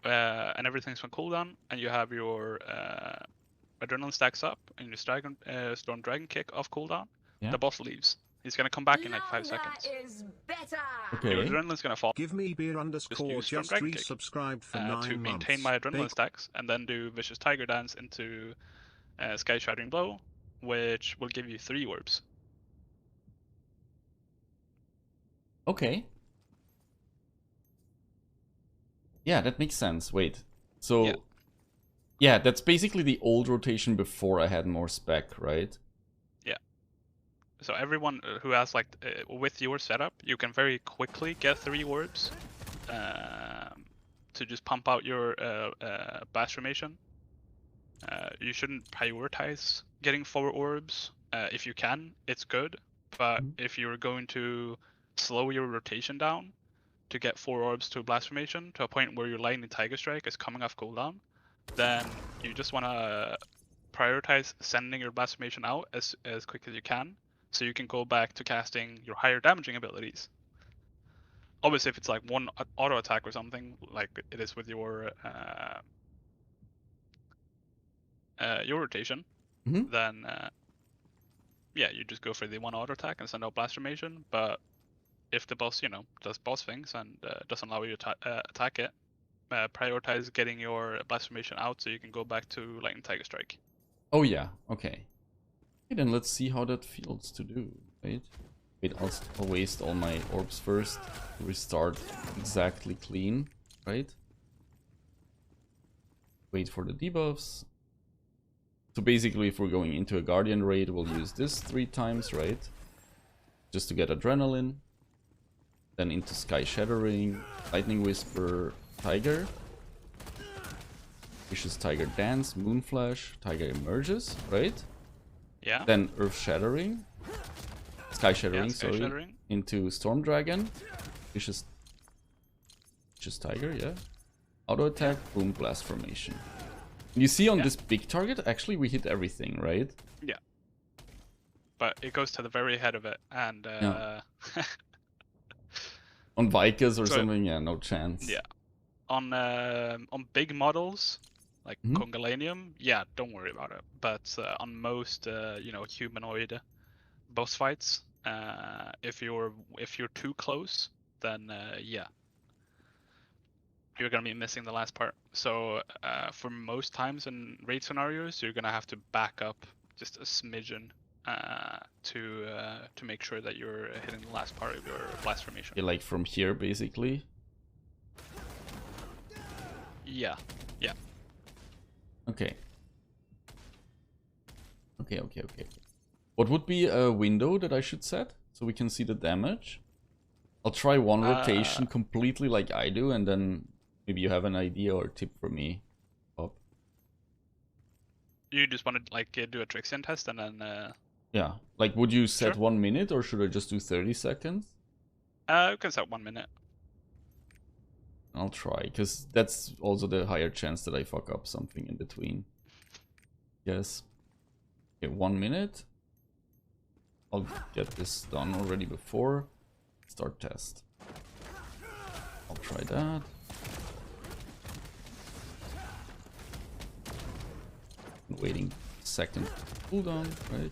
and everything's on cooldown, and you have your adrenaline stacks up and your Storm Dragon Kick off cooldown, the boss leaves. He's gonna come back in like 5 seconds. Okay. Your adrenaline's gonna fall. Give me beer underscore just resubscribed for 9 months. To maintain my adrenaline stacks, and then do Vicious Tiger Dance into Sky Shattering Blow, which will give you 3 orbs. Okay. Yeah, that makes sense. Wait. So, yeah, that's basically the old rotation before I had more spec, right? Yeah. So everyone who has like with your setup, you can very quickly get 3 orbs to just pump out your blast formation. You shouldn't prioritize getting 4 orbs. If you can, it's good. But if you're going to slow your rotation down to get 4 orbs to blast formation to a point where your lightning tiger strike is coming off cooldown, then you just want to prioritize sending your blast formation out as quick as you can, so you can go back to casting your higher damaging abilities. Obviously, if it's like one auto attack or something, like it is with your rotation, then yeah, you just go for the one auto attack and send out blast formation. But if the boss, does boss things and doesn't allow you to attack it, prioritize getting your blast formation out so you can go back to lightning tiger strike. Oh yeah, okay. Okay, then let's see how that feels to do, right? Wait, I'll waste all my orbs first to restart exactly clean, right? Wait for the debuffs. So basically, if we're going into a Guardian raid, we'll use this 3 times, right? Just to get adrenaline. Then into Sky Shattering, Lightning Whisper, Tiger. Vicious Tiger Dance, Moonflash, Tiger Emerges, right? Yeah. Then Earth Shattering. Sky Shattering, Sky sorry. Shattering. Into Storm Dragon. Vicious Tiger, yeah. Auto attack, boom, blast formation. You see on this big target, actually we hit everything, right? Yeah. But it goes to the very head of it, and on Vykas or something, yeah, no chance. Yeah. On big models like Congalanium, yeah, don't worry about it. But on most humanoid boss fights, if you're too close, then yeah, you're gonna be missing the last part. So for most times in raid scenarios, you're gonna have to back up just a smidgen to make sure that you're hitting the last part of your blast formation. Yeah, like from here, basically. Yeah. Yeah. Okay. Okay. What would be a window that I should set so we can see the damage? I'll try one rotation completely like I do, and then maybe you have an idea or tip for me. Bob. You just want to like do a Trixian test and then. Yeah, like would you set 1 minute or should I just do 30 seconds? You can set 1 minute. I'll try, because that's also the higher chance that I fuck up something in between. Yes. Okay, 1 minute. I'll get this done already before. Start test. I'll try that. Waiting a second cooldown, right?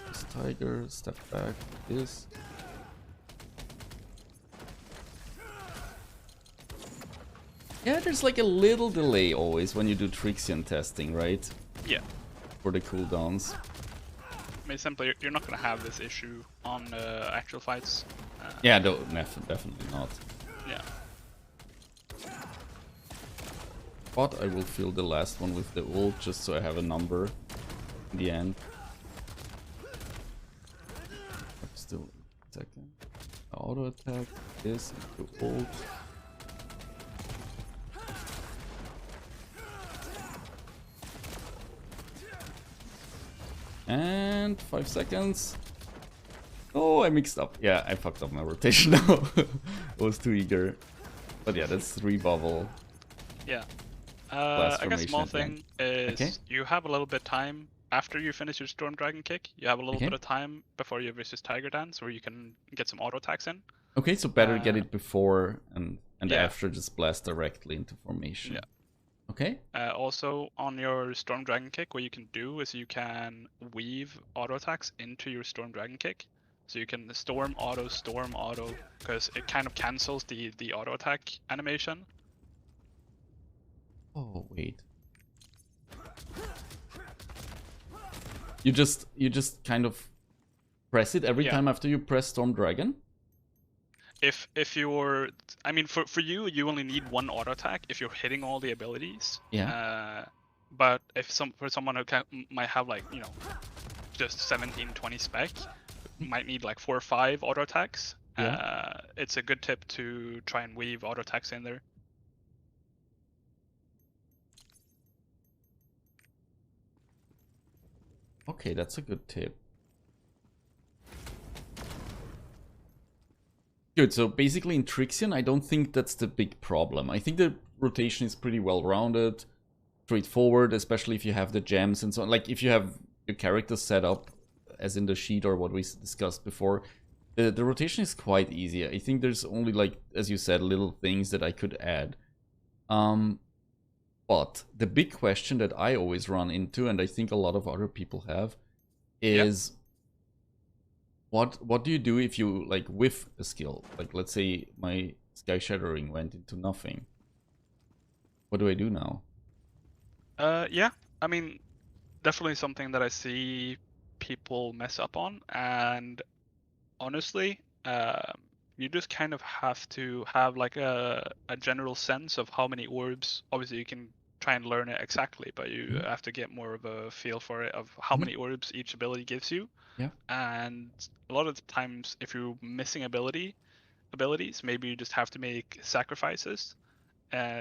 This tiger, step back, this. Yeah, there's like a little delay always when you do Trixian testing, right? Yeah. For the cooldowns. I mean, simply, you're not going to have this issue on actual fights. Yeah, no, definitely not. Yeah. But I will fill the last one with the ult just so I have a number in the end. Still a second. Auto attack, this into ult. And 5 seconds. Oh, I mixed up. Yeah, I fucked up my rotation now. I was too eager. But yeah, that's 3 bubble. Yeah. I guess small thing is you have a little bit time after you finish your Storm Dragon kick. You have a little bit of time before you Vicious Tiger Dance where you can get some auto attacks in. Okay, so better get it before and after just blast directly into formation. Yeah. Okay. Also, on your Storm Dragon kick, what you can do is you can weave auto attacks into your Storm Dragon kick. So you can storm auto, because it kind of cancels the auto attack animation. Oh wait. You just kind of press it every time after you press Storm Dragon? If you're, I mean, for you, you only need 1 auto attack if you're hitting all the abilities. Yeah. But if for someone who might have like just 17-20 spec, might need like 4 or 5 auto attacks, Yeah. it's a good tip to try and weave auto attacks in there. Okay, that's a good tip. Good, so basically in Trixion, I don't think that's the big problem. I think the rotation is pretty well rounded, straightforward, especially if you have the gems and so on. Like if you have your character set up as in the sheet or what we discussed before, the rotation is quite easy. I think there's only, like, as you said, little things that I could add. But the big question that I always run into, and I think a lot of other people have, is what do you do if you like whiff a skill? Like let's say my Sky Shattering went into nothing. What do I do now? Yeah, I mean, definitely something that I see people mess up on, and honestly, you just kind of have to have like a general sense of how many orbs. Obviously, you can try and learn it exactly, but you have to get more of a feel for it of how many orbs each ability gives you. Yeah. And a lot of the times, if you're missing abilities, maybe you just have to make sacrifices.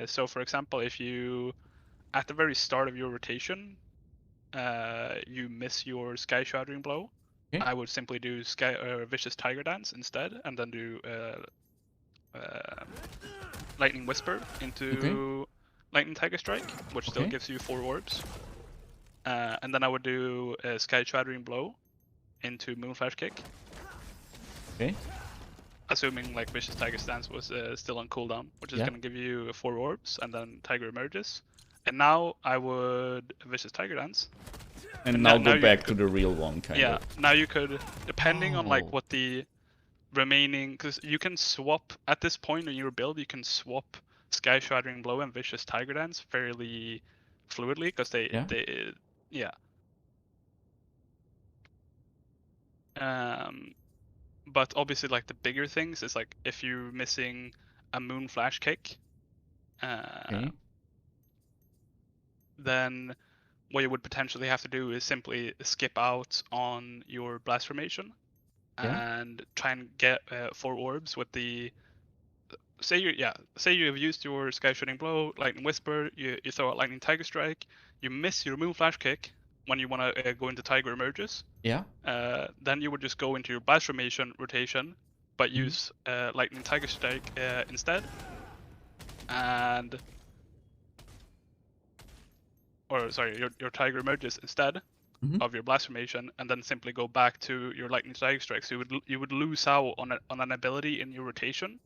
So, for example, if you at the very start of your rotation, you miss your Sky Shattering Blow, Okay. I would simply do Vicious Tiger Dance instead, and then do Lightning Whisper into Lightning Tiger Strike, which still gives you 4 orbs. And then I would do Sky Shattering Blow into Moonflash Kick. Okay. Assuming like Vicious Tiger Stance was still on cooldown, which is going to give you 4 orbs, and then Tiger emerges. And now I would Vicious Tiger Dance. And now go back to the real one, kind of. Yeah, now you could, depending on like what the remaining, because you can swap, at this point in your build, you can swap Sky Shattering Blow and Vicious Tiger Dance fairly fluidly, because they. But obviously, like the bigger things is like if you're missing a Moon Flash Kick, then what you would potentially have to do is simply skip out on your Blast Formation and try and get 4 orbs with the. Say you have used your Sky Shooting Blow, Lightning Whisper, you throw out Lightning Tiger Strike, you miss your Moon Flash Kick when you want to go into Tiger Emerges. Then you would just go into your Blast Formation rotation, but use Lightning Tiger Strike instead, and your Tiger Emerges instead of your Blast Formation, and then simply go back to your Lightning Tiger Strike. So you would lose out on an ability in your rotation,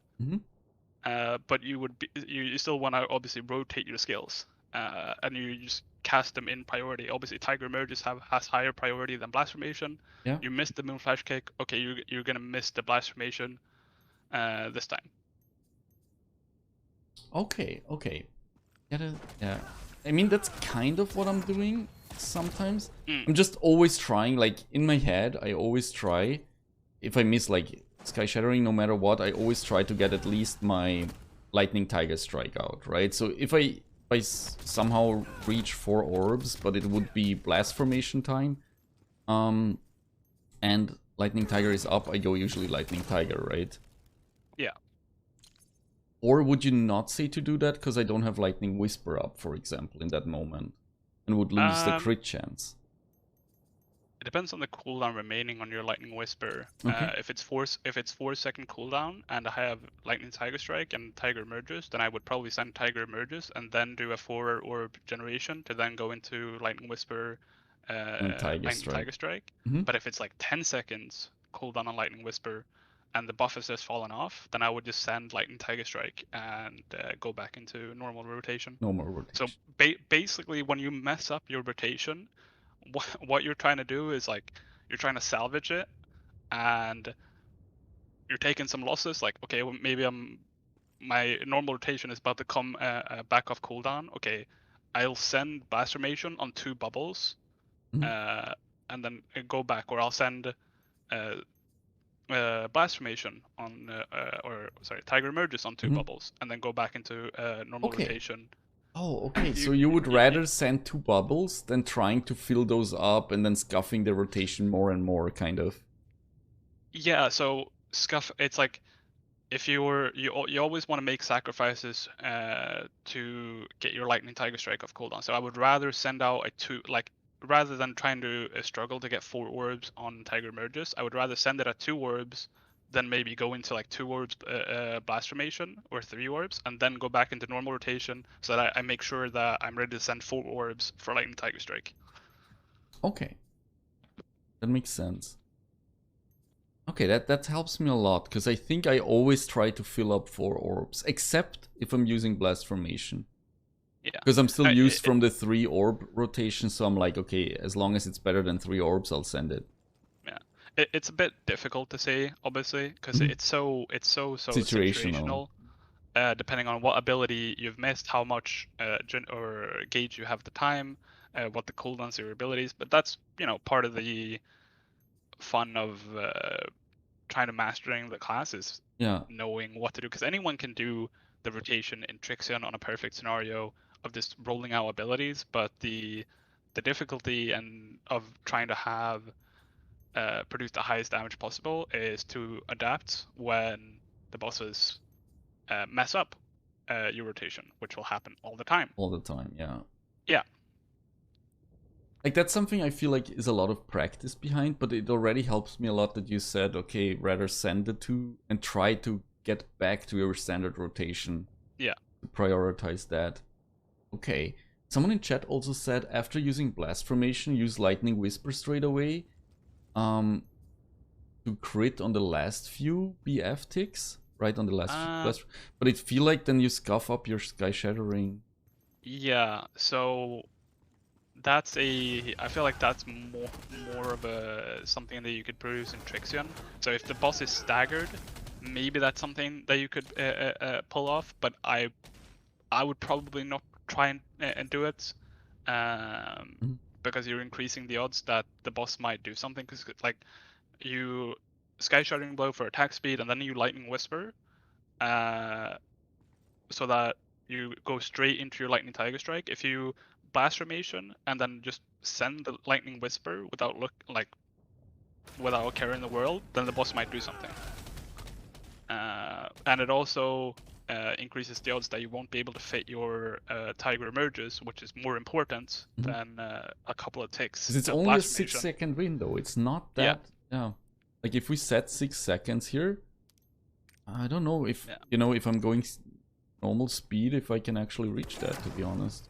but you still want to obviously rotate your skills, and you just cast them in priority. Obviously, Tiger Emerges has higher priority than Blast Formation. You missed the Moon Flash Kick. Okay, you're gonna miss the Blast Formation this time. Okay. Yeah. I mean, that's kind of what I'm doing sometimes. I'm just always trying, like, in my head, I always try, if I miss, like, Sky Shattering, no matter what, I always try to get at least my Lightning Tiger Strike out, right? So if I somehow reach 4 orbs, but it would be Blast Formation time, and Lightning Tiger is up, I go usually Lightning Tiger, right? Yeah. Or would you not say to do that because I don't have Lightning Whisper up, for example, in that moment, and would lose the crit chance? It depends on the cooldown remaining on your Lightning Whisper. If it's 4-second cooldown and I have Lightning Tiger Strike and Tiger Emerges, then I would probably send Tiger Emerges and then do a 4 orb generation to then go into Lightning Whisper, Tiger Strike. But if it's like 10 seconds cooldown on Lightning Whisper and the buff has just fallen off, then I would just send Lightning Tiger Strike and go back into normal rotation. So basically, when you mess up your rotation, what you're trying to do is like you're trying to salvage it, and you're taking some losses. Like, okay, well, maybe my normal rotation is about to come back off cooldown. Okay, I'll send Blast Formation on 2 bubbles, and then go back, or I'll send Blast Formation on Tiger Emerges on 2 bubbles, and then go back into normal rotation. Oh, okay. So you would rather send 2 bubbles than trying to fill those up and then scuffing the rotation more and more, kind of. Yeah, so scuff. It's like if you always want to make sacrifices to get your Lightning Tiger Strike off cooldown. So I would rather send out a 2, like rather than trying to struggle to get 4 orbs on Tiger Emerges, I would rather send it at 2 orbs than maybe go into like 2 orbs blast formation or 3 orbs and then go back into normal rotation so that I make sure that I'm ready to send 4 orbs for Lightning Tiger Strike. Okay, that makes sense. Okay, that helps me a lot, because I think I always try to fill up 4 orbs, except if I'm using Blast Formation. Yeah. Because I'm still used from the 3 orb rotation, so I'm like, okay, as long as it's better than 3 orbs, I'll send it. Yeah. It's a bit difficult to say, obviously, because it's so situational. Depending on what ability you've missed, how much or gauge you have the time, what the cooldowns of your abilities. But that's, you know, part of the fun of trying to mastering the classes. Yeah. Knowing what to do, because anyone can do the rotation in Trixion on a perfect scenario of just rolling out abilities, but the difficulty and of trying to have produce the highest damage possible is to adapt when the bosses mess up your rotation, which will happen all the time. All the time, yeah. Yeah. Like, that's something I feel like is a lot of practice behind, but it already helps me a lot that you said, okay, rather send it to and try to get back to your standard rotation. Yeah. To prioritize that. Okay. Someone in chat also said, after using Blast Formation, use Lightning Whisper straight away. To crit on the last few BF ticks. Right on the last few blast. But it feel like then you scuff up your Sky Shattering. Yeah, so that's I feel like that's more of a something that you could produce in Trixion. So if the boss is staggered, maybe that's something that you could pull off. But I would probably not try and do it, because you're increasing the odds that the boss might do something. Because like you Sky Shattering Blow for attack speed, and then you Lightning Whisper, so that you go straight into your Lightning Tiger Strike. If you Blast Formation and then just send the Lightning Whisper without without a care in the world, then the boss might do something. And it also increases the odds that you won't be able to fit your Tiger Emerges, which is more important than a couple of ticks. Because it's only a 6-second window. It's not that. Yeah. Like if we set 6 seconds here, I don't know if you know if I'm going normal speed, if I can actually reach that. To be honest,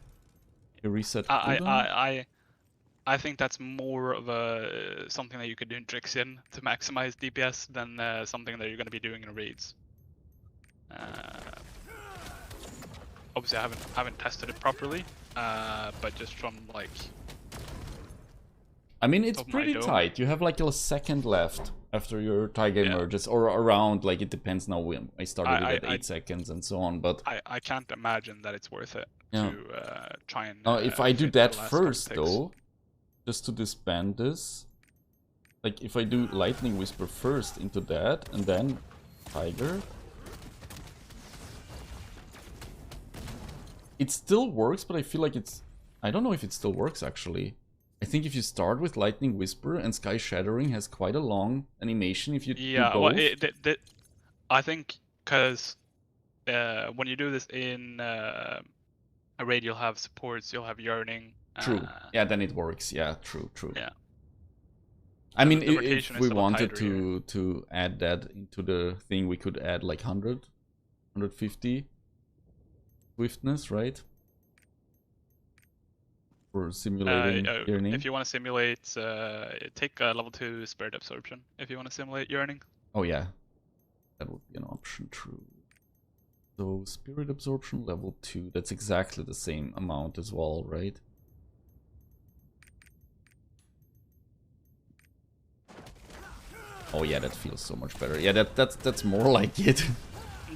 a reset. I think that's more of a something that you could do in Trixion to maximize DPS than something that you're going to be doing in raids. Obviously, I haven't tested it properly, but just from like. I mean, it's pretty tight. You have like a second left after your Tiger emerges, or around. Like it depends now. When I started it at 8 seconds and so on, but I can't imagine that it's worth it to try and. If I do that first though, just to disband this, like if I do Lightning Whisper first into that and then Tiger, it still works, but I feel like I don't know if it still works actually. I think if you start with Lightning Whisper and Sky Shattering has quite a long animation if you do both. Well, I think because when you do this in a raid, you'll have supports, you'll have Yearning. True. Yeah, then it works. Yeah, true. Yeah. I mean, if we wanted to add that into the thing, we could add like 100, 150 swiftness, right? For simulating Yearning. If you want to simulate, take level 2 Spirit Absorption if you want to simulate Yearning. Oh yeah, that would be an option, true. So Spirit Absorption level 2, that's exactly the same amount as well, right? Oh yeah, that feels so much better. Yeah, that's more like it.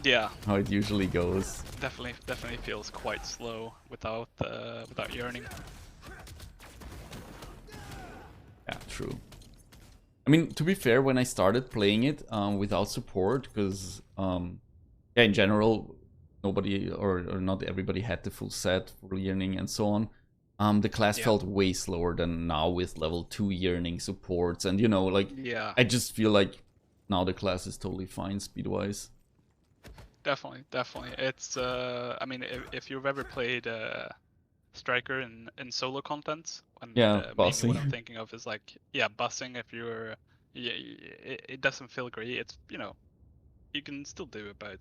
Yeah. How it usually goes. Definitely feels quite slow without Yearning. Yeah, true. I mean, to be fair, when I started playing it without support, because yeah, in general, nobody or not everybody had the full set for Yearning and so on. The class felt way slower than now with level 2 Yearning supports, and you know, like I just feel like now the class is totally fine speed-wise. Definitely, definitely. It's I mean, if you've ever played Striker in solo content, and Yeah, mainly what I'm bossing. thinking of is like, yeah, bussing. If you're, yeah, it doesn't feel great. It's, you know, you can still do it, but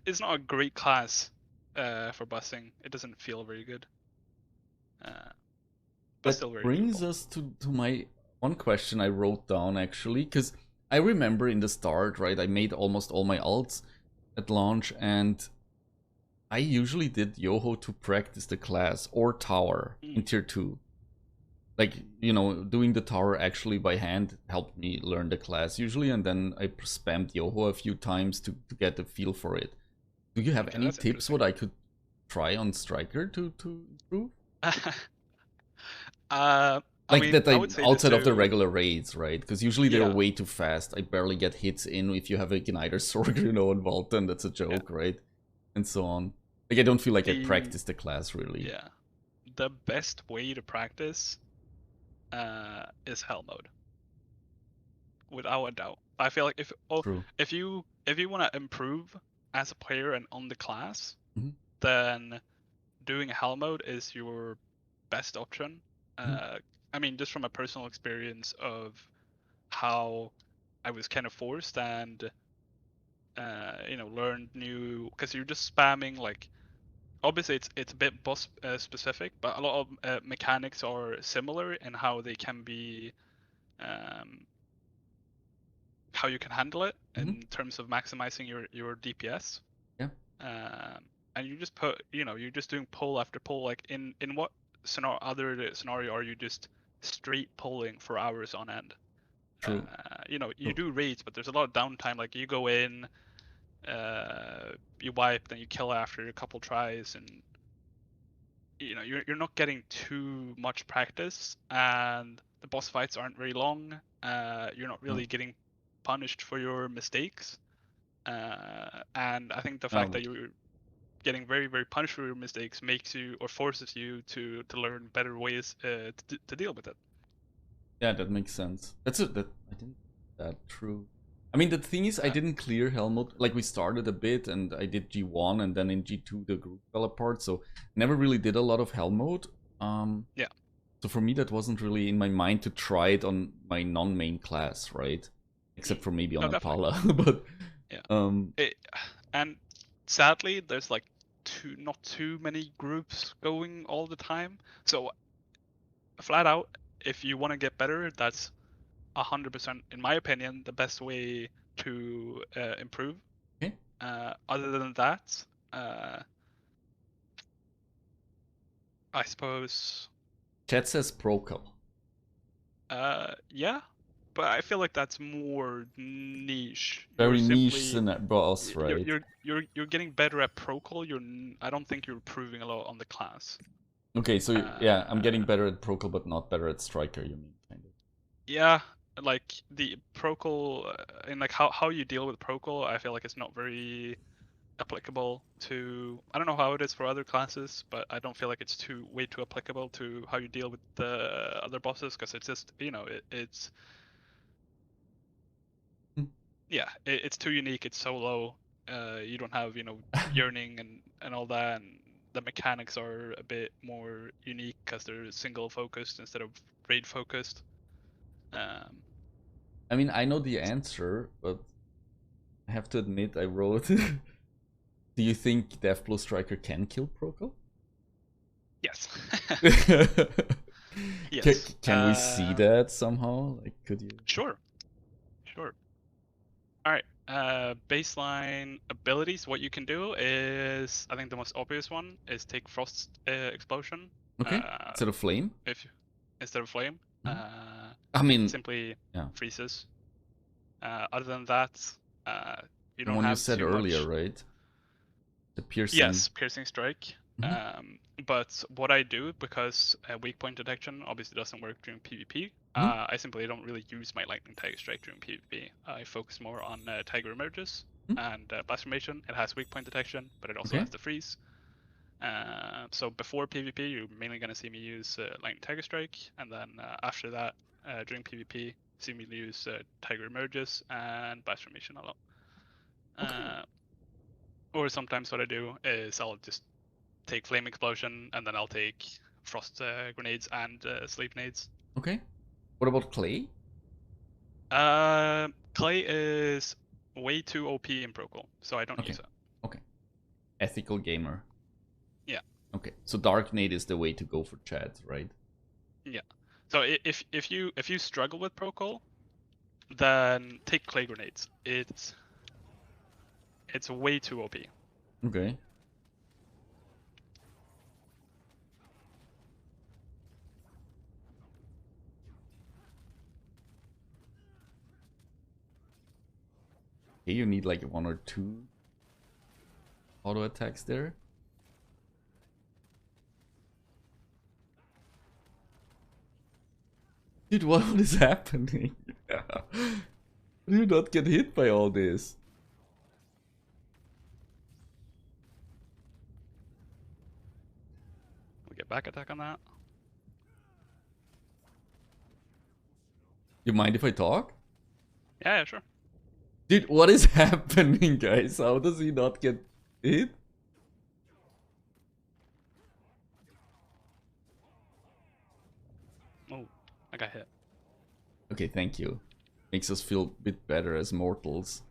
it's not a great class for bussing. It doesn't feel very good, but still That very brings doable. us to my one question I wrote down actually, because I remember in the start, right, I made almost all my ults at launch, and I usually did Yoho to practice the class or tower in tier 2. Like, you know, doing the tower actually by hand helped me learn the class usually, and then I spammed Yoho a few times to get a feel for it. Do you have Okay, any that's tips interesting. what I could try on Striker to improve? I Like mean, that I would say the outside of the two, regular raids, right? Because usually they're yeah, way too fast. I barely get hits in if you have a Igniter Sword, you know, on Valtan. That's a yeah. joke, right? And so on. Like I don't feel like I The practiced the class really. yeah, the best way to practice is Hell mode, without a doubt. I feel like True. if you want to improve as a player and on the class, Mm-hmm. then doing Hell mode is your best option. Mm-hmm. I mean, just from a personal experience of how I was kind of forced and you know, learned new, because you're just spamming like, obviously it's a bit boss specific, but a lot of mechanics are similar in how they can be, um, how you can handle it Mm-hmm. in terms of maximizing your DPS. Yeah. And you just put, you know, you're just doing pull after pull. Like in what scenario are you just straight pulling for hours on end? True. You know, you True. do raids, but there's a lot of downtime. Like you go in, you wipe, then you kill after a couple tries, and you know you're not getting too much practice, and the boss fights aren't very long. You're not No. really getting punished for your mistakes, and I think the No, fact that but you're getting very punished for your mistakes makes you, or forces you to learn better ways to deal with it. yeah, that makes sense. That I didn't that true. I mean, the thing is, I Uh, didn't clear Helmut. Like, we started a bit, and I did G1, and then in G2 the group fell apart, so never really did a lot of Helmut. yeah, So for me, that wasn't really in my mind to try it on my non-main class, right? Except for maybe on no, definitely, Apala, but yeah. um, It, and sadly, there's like not too many groups going all the time. So flat out, if you want to get better, that's 100%, in my opinion, the best way to improve. okay. Other than that, uh, I suppose, Chat says Prokel. yeah, but I feel like that's more niche. You're Very niche simply boss, right? you're getting better at Prokel. I don't think you're improving a lot on the class. Okay, so yeah, I'm Uh, getting better at Prokel, but not better at Striker, you mean, kind of. yeah, like the Prokel, and like how you deal with Prokel, I feel like it's not very applicable to, I don't know how it is for other classes, but I don't feel like it's way too applicable to how you deal with the other bosses, because it's just, you know, it's Hmm. yeah, it's too unique. It's so low. You don't have, you know, yearning and all that, and the mechanics are a bit more unique because they're single focused instead of raid focused. Um, I mean, I know the answer, but I have to admit, I wrote. Do you think Deathblow Striker can kill Prokel? yes. Can, Yes. can we see that somehow? Like, could you? Sure. Sure. All right. Baseline abilities. What you can do is, I think the most obvious one is take Frost Explosion. Okay, instead of flame. If instead of Flame, Mhm. I mean, simply yeah, freezes. Other than that, uh, you the don't one you have said too earlier, much. right? The piercing. Yes, Piercing Strike. Mhm. But what I do, because weak point detection obviously doesn't work during PvP, Mhm. I simply don't really use my Lightning Tiger Strike during PvP. I focus more on Tiger Emerges Mhm. and Blast Formation. It has weak point detection, but it also Okay. has the freeze. So before PvP, you're mainly going to see me use Lightning Tiger Strike, and then after that, during PvP, see me use Tiger Emerges and Blast Formation a lot. Okay. Or sometimes what I do is I'll just take Flame Explosion and then I'll take Frost Grenades and Sleep Nades. Okay. What about Clay? Clay is way too OP in Prokel, so I don't Okay. use it. Okay. Ethical gamer. Yeah. Okay. So Dark Nade is the way to go for Chad, right? Yeah. So if you struggle with Prokel, then take Clay Grenades. It's way too OP. Okay. Okay, you need like 1 or 2 auto attacks there. Dude, what is happening? Do you not get hit by all this? We get back attack on that. You mind if I talk? Yeah, sure. Dude, what is happening, guys? How does he not get hit? Oh, I got hit. Okay, thank you. Makes us feel a bit better as mortals.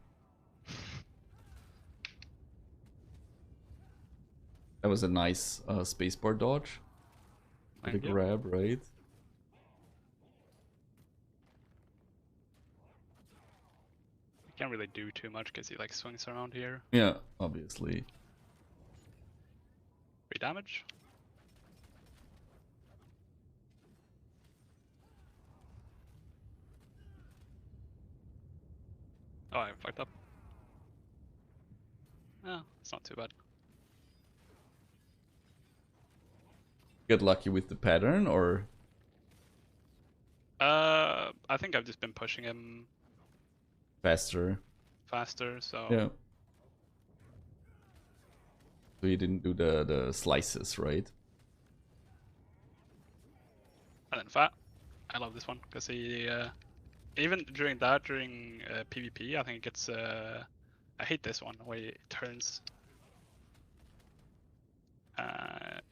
That was a nice spacebar dodge. With a Thank you. grab, right? Can't really do too much because he like swings around here. Yeah, obviously. 3 damage. Oh, I fucked up. No, it's not too bad. Get lucky with the pattern, or I think I've just been pushing him faster? faster, so Yeah. So you didn't do the slices, right? and then fat. I love this one because he even during PvP, I think it gets. I hate this one where he turns.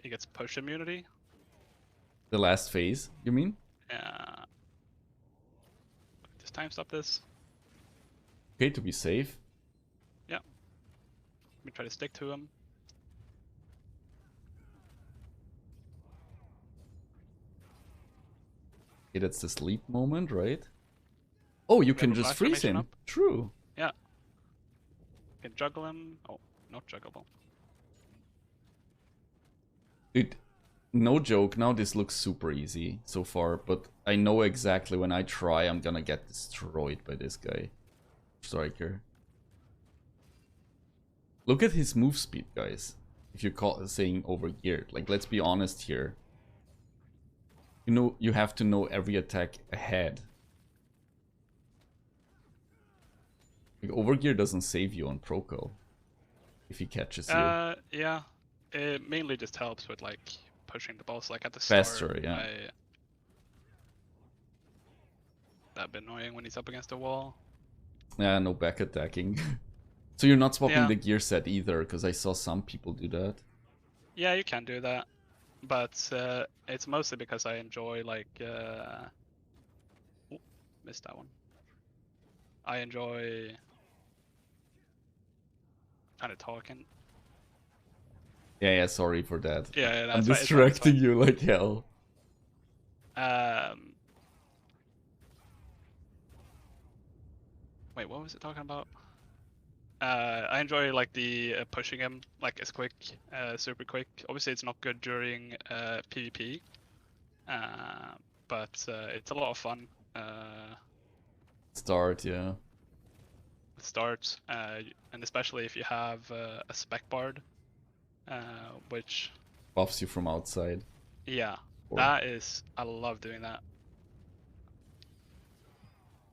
He gets push immunity. The last phase, you mean? Just time stop this. Okay, to be safe. Yeah. Let me try to stick to him. Okay, that's the sleep moment, right? Oh, you can just freeze him. Up. True. Yeah. Can juggle him. Oh, not juggable. Dude, no joke, now this looks super easy so far, but I know exactly when I try I'm gonna get destroyed by this guy. Striker. Look at his move speed, guys. If you're saying overgeared. Like, let's be honest here. You know, you have to know every attack ahead. Like, overgear doesn't save you on Prokel. If he catches you. Yeah. It mainly just helps with like pushing the boss like at the start. Faster, yeah. That'd be annoying when he's up against the wall. Yeah, no back attacking. So you're not swapping the gear set either, because I saw some people do that. Yeah, you can do that, but it's mostly because I enjoy like missed that one. I enjoy kind of talking. Yeah, sorry for that. Yeah, I'm distracting you like hell. Wait, what was it talking about? I enjoy like the pushing him like as quick, super quick. Obviously, it's not good during PvP, but it's a lot of fun. Start, yeah. Start, and especially if you have a spec bard, which buffs you from outside. Yeah, that is. I love doing that.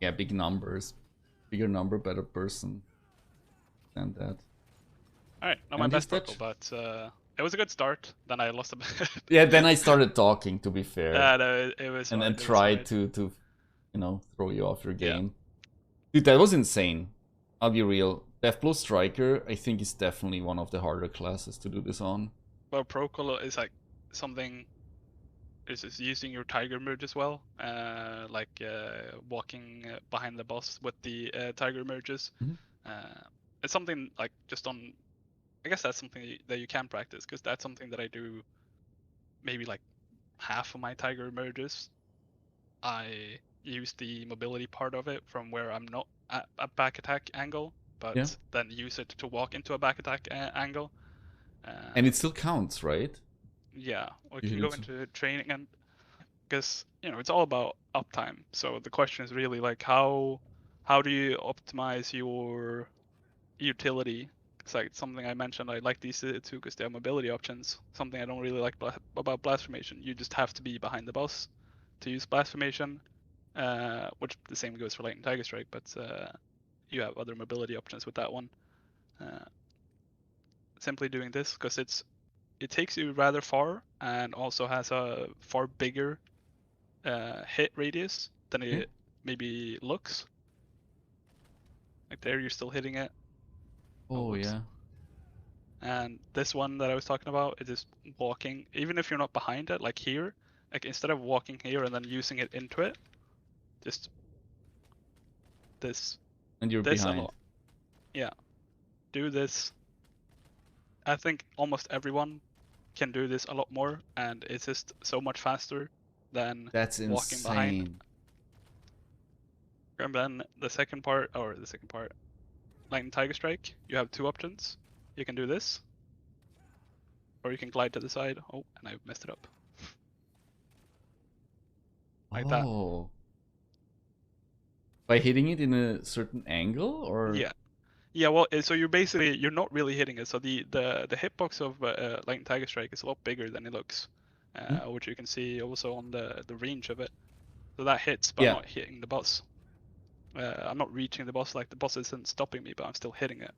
Yeah, big numbers, bigger number, better person. And that. All right, not my best Prokel, but it was a good start. Then I lost a bit. Yeah, then I started talking. To be fair. Yeah, no, it was. And then tried to you know, throw you off your Yeah. game. Dude, that was insane. I'll be real. Deathblow Striker, I think, is definitely one of the harder classes to do this on. Well, Prokel is like something. Is using your tiger merge as well, like walking behind the boss with the tiger merges. It's something like just on. I guess that's something that you can practice, because that's something that I do. Maybe like half of my tiger merges, I use the mobility part of it from where I'm not at a back attack angle, but then use it to walk into a back attack angle. And it still counts, right? Yeah, we can go into training, and because it's all about uptime. So the question is really like how do you optimize your utility? It's like something I mentioned. I like these two because they have mobility options. Something I don't really like about blast formation. You just have to be behind the boss to use blast formation, which the same goes for Lightning Tiger Strike, but you have other mobility options with that one. Simply doing this because it takes you rather far and also has a far bigger hit radius than it maybe looks. Like there, you're still hitting it. Oh yeah. And this one that I was talking about, it is walking. Even if you're not behind it, like here, like instead of walking here and then using it into it, just this. And you're behind. A lot. Yeah. Do this. I think almost everyone can do this a lot more, and it's just so much faster than walking behind. And then the second part, Lightning Tiger Strike, you have two options. You can do this, or you can glide to the side. Oh, and I messed it up. Like that. By hitting it in a certain angle, or? Yeah. Yeah, well, so you're not really hitting it. So the hitbox of Lightning Tiger Strike is a lot bigger than it looks, which you can see also on the range of it. So that hits, but I'm not hitting the boss. I'm not reaching the boss, like the boss isn't stopping me, but I'm still hitting it.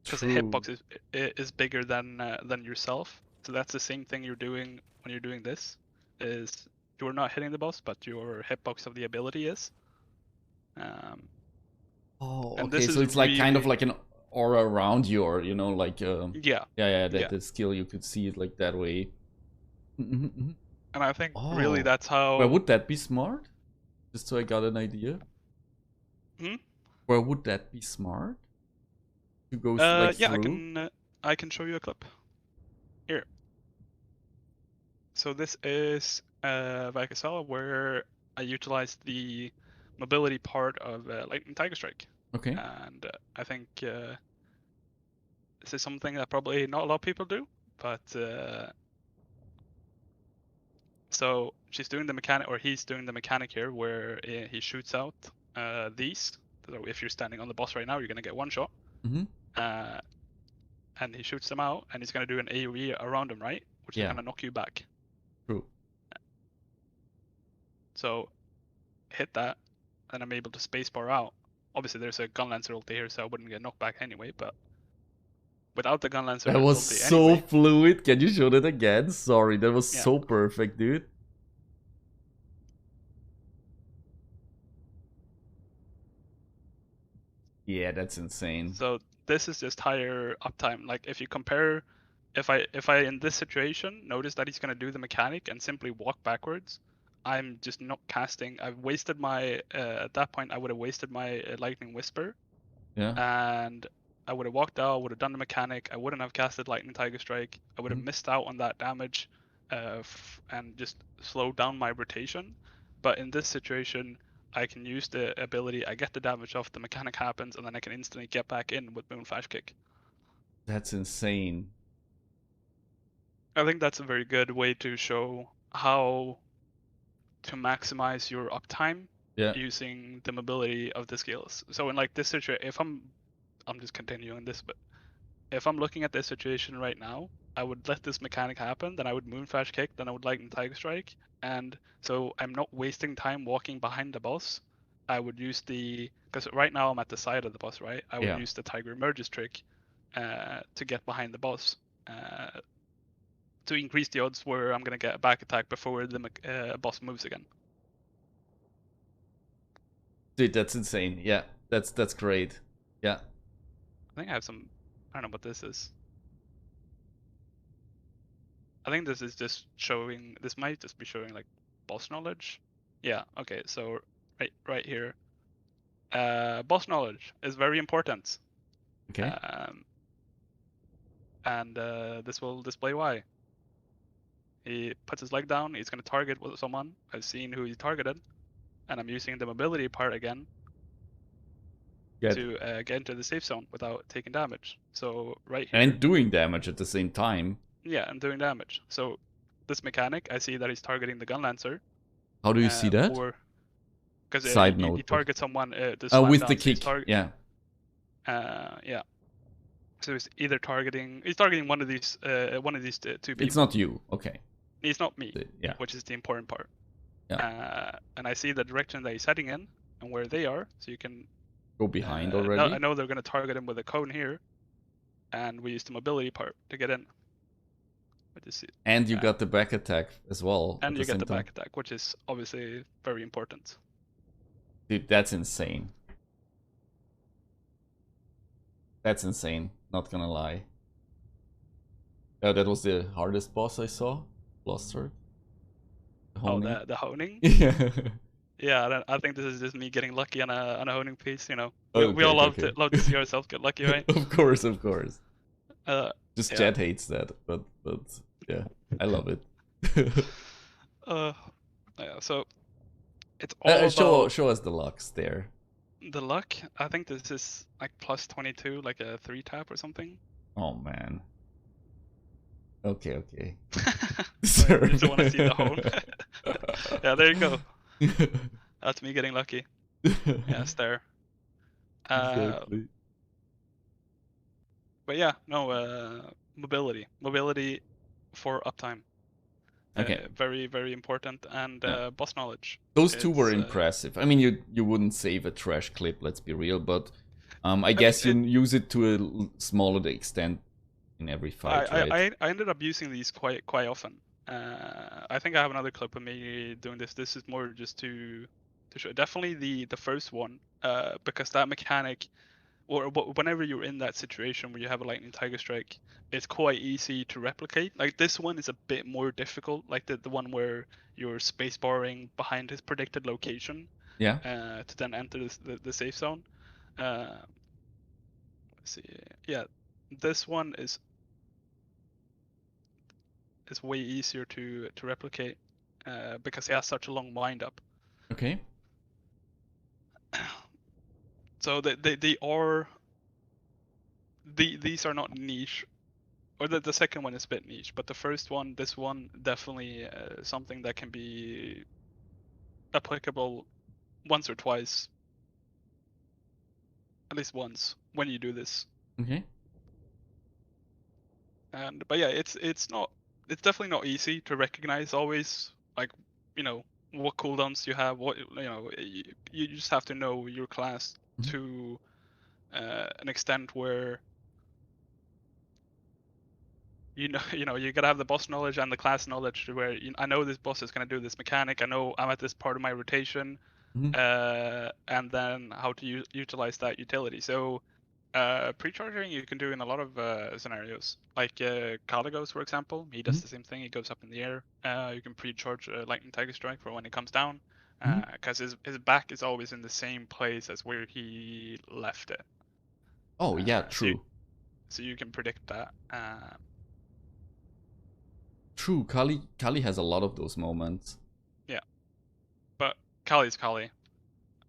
Because the hitbox is bigger than yourself. So that's the same thing you're doing when you're doing this. Is you're not hitting the boss, but your hitbox of the ability is. Okay. So it's like kind of like an aura around you, or like the skill, you could see it like that way. And I think really that's how. Where would that be smart? Just so I got an idea. Where would that be smart? To go through? I can show you a clip. Here. So this is Vykas where I utilized the mobility part of Lightning Tiger Strike. Okay. And I think this is something that probably not a lot of people do, but so she's doing the mechanic, or he's doing the mechanic here, where he shoots out these. So if you're standing on the boss right now, you're gonna get one shot. And he shoots them out, and he's gonna do an AoE around them, right? Which is gonna knock you back. True. So hit that, and I'm able to spacebar out. Obviously, there's a gun lancer ulti here, so I wouldn't get knocked back anyway. But without the gun lancer, that was so fluid. Can you show that again? Sorry, that was so perfect, dude. Yeah, that's insane. So this is just higher uptime. Like if you compare, if I in this situation notice that he's gonna do the mechanic and simply walk backwards, I'm just not casting. I've wasted my at that point I would have wasted my Lightning Whisper. Yeah. And I would have walked out, would have done the mechanic. I wouldn't have casted Lightning Tiger Strike. I would have missed out on that damage, and just slowed down my rotation. But in this situation, I can use the ability. I get the damage off, the mechanic happens, and then I can instantly get back in with Moonflash Kick. That's insane. I think that's a very good way to show how to maximize your uptime using the mobility of the skills. So in like this situation, if I'm just continuing this, but if I'm looking at this situation right now, I would let this mechanic happen, then I would Moonflash Kick, then I would Lightning Tiger Strike, and so I'm not wasting time walking behind the boss. I would use because right now I'm at the side of the boss, right? I would use the Tiger Emerges trick to get behind the boss, to increase the odds where I'm gonna get a back attack before the boss moves again. Dude, that's insane. Yeah, that's great. Yeah. I think I have some. I don't know what this is. I think this is just showing. This might just be showing like boss knowledge. Yeah. Okay. So right here, boss knowledge is very important. Okay. And this will display why. He puts his leg down. He's going to target someone. I've seen who he targeted, and I'm using the mobility part again to get into the safe zone without taking damage. So right here. And doing damage at the same time. Yeah, and doing damage. So this mechanic, I see that he's targeting the gun lancer. How do you see that? Because Side he note. targets someone. With the kick. Yeah. Yeah. So he's either targeting. He's targeting one of these two people. It's not you. Okay. It's not me. Yeah. Which is the important part. Yeah. And I see the direction that he's heading in and where they are, so you can go behind already. I know they're going to target him with a cone here, and we use the mobility part to get in. And you got the back attack as well. And you get the back attack, which is obviously very important. Dude, that's insane. That's insane. Not gonna lie. That was the hardest boss I saw. Bluster. The honing? Yeah. Yeah, I think this is just me getting lucky on a honing piece, you know. Okay, we all love to see ourselves get lucky, right? Of course. Just yeah. Jet hates that, but yeah, I love it. Yeah, so it's all about... Show us the lucks there. The luck? I think this is like plus 22, like a 3-tap or something. Oh man. Okay. Sorry, I just want to see the hone. Yeah, there you go. That's me getting lucky. Yes, there. Exactly. But yeah, no, mobility for uptime. Okay. Very, very important, and boss knowledge. Those two were impressive. I mean, you wouldn't save a trash clip, let's be real, but I guess you use it to a smaller extent in every fight, right? I ended up using these quite often. I think I have another clip of me doing this. This is more just to show. Definitely the first one, because that mechanic, or whenever you're in that situation where you have a lightning tiger strike, it's quite easy to replicate. Like this one is a bit more difficult, like the one where you're spacebarring behind his predicted location. Yeah. To then enter the safe zone. Let's see. Yeah, this one is way easier to replicate because he has such a long wind up. Okay. So these are not niche, or the second one is a bit niche, but the first one, this one, definitely something that can be applicable once or twice, at least once when you do this. Okay. But yeah, it's definitely not easy to recognize always, like, you know, what cooldowns you have, what, you know, you just have to know your class to an extent where you know you gotta have the boss knowledge and the class knowledge to where I know this boss is gonna do this mechanic, I know I'm at this part of my rotation, and then how to utilize that utility. So pre-charging you can do in a lot of scenarios, like Caligos, for example. He does the same thing. He goes up in the air. You can pre-charge Lightning Tiger Strike for when he comes down, because his back is always in the same place as where he left it. Oh yeah, true. So you can predict that. True, Kali has a lot of those moments. Yeah, but Kali's Kali,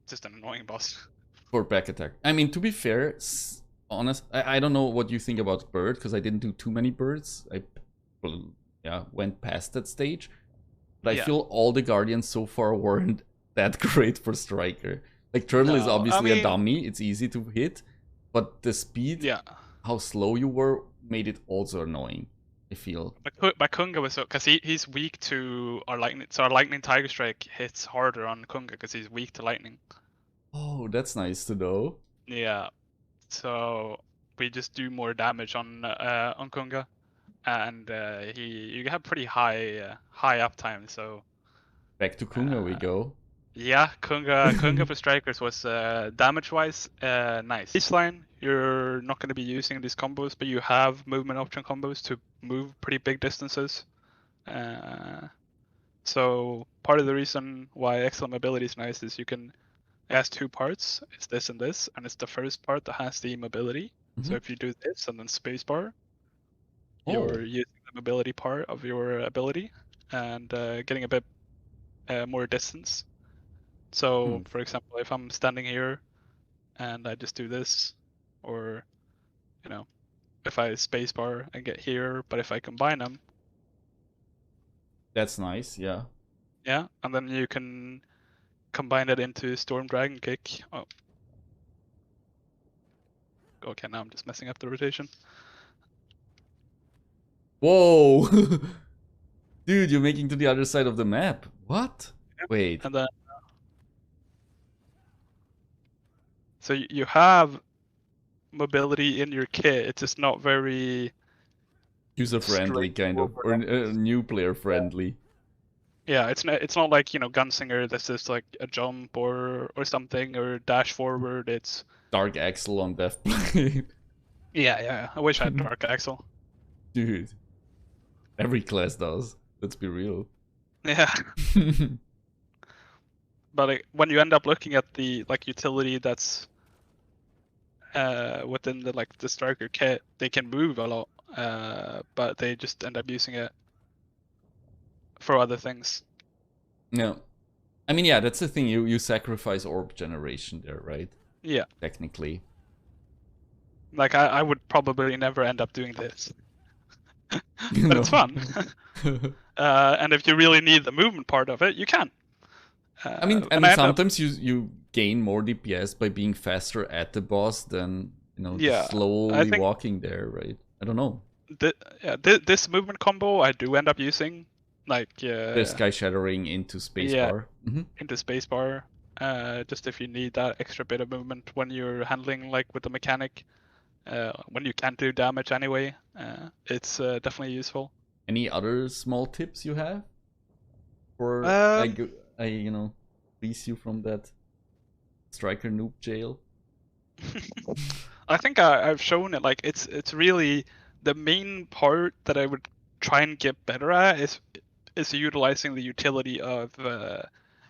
just an annoying boss. For back attack. I mean, to be fair, honest, I don't know what you think about Bird, because I didn't do too many Birds. I went past that stage. But I feel all the Guardians so far weren't that great for Striker. Like, Turtle is obviously a dummy, it's easy to hit. But the speed, how slow you were, made it also annoying, I feel. But Kunga was so, because he's weak to our lightning. So our Lightning Tiger Strike hits harder on Kunga because he's weak to lightning. Oh, that's nice to know. Yeah, so we just do more damage on Kunga, and you have pretty high uptime. So back to Kunga we go. Yeah, Kunga for strikers was damage-wise nice. Baseline, you're not going to be using these combos, but you have movement option combos to move pretty big distances. So part of the reason why excellent mobility is nice is it has two parts. It's this and this, and it's the first part that has the mobility. So if you do this and then spacebar, you're using the mobility part of your ability and getting a bit more distance. So, for example, if I'm standing here and I just do this, or, if I spacebar and get here, but if I combine them. That's nice, yeah. Yeah, and then you can combine it into Storm Dragon Kick. Oh. Okay, now I'm just messing up the rotation. Whoa! Dude, you're making to the other side of the map. What? Yeah. Wait. And then... So you have mobility in your kit, it's just not very... User-friendly, kind of. Or new player-friendly. Yeah, it's not like, Gunslinger that's just like a jump or something, or dash forward, it's... Dark Axle on Deathblade. Yeah, I wish I had Dark Axle. Dude. Every class does. Let's be real. Yeah. But when you end up looking at the utility that's within the striker kit, they can move a lot, but they just end up using it for other things. Yeah. I mean, yeah, that's the thing. You sacrifice orb generation there, right? Yeah. Technically. Like, I would probably never end up doing this. But it's fun. And if you really need the movement part of it, you can. I mean sometimes you gain more DPS by being faster at the boss than, just slowly walking there, right? I don't know. This movement combo I do end up using. The Sky Shattering into spacebar. Yeah, into spacebar. Just if you need that extra bit of movement when you're handling with the mechanic. When you can't do damage anyway, it's definitely useful. Any other small tips you have? For release you from that striker noob jail? I think I've shown it. It's really the main part that I would try and get better at is utilizing the utility of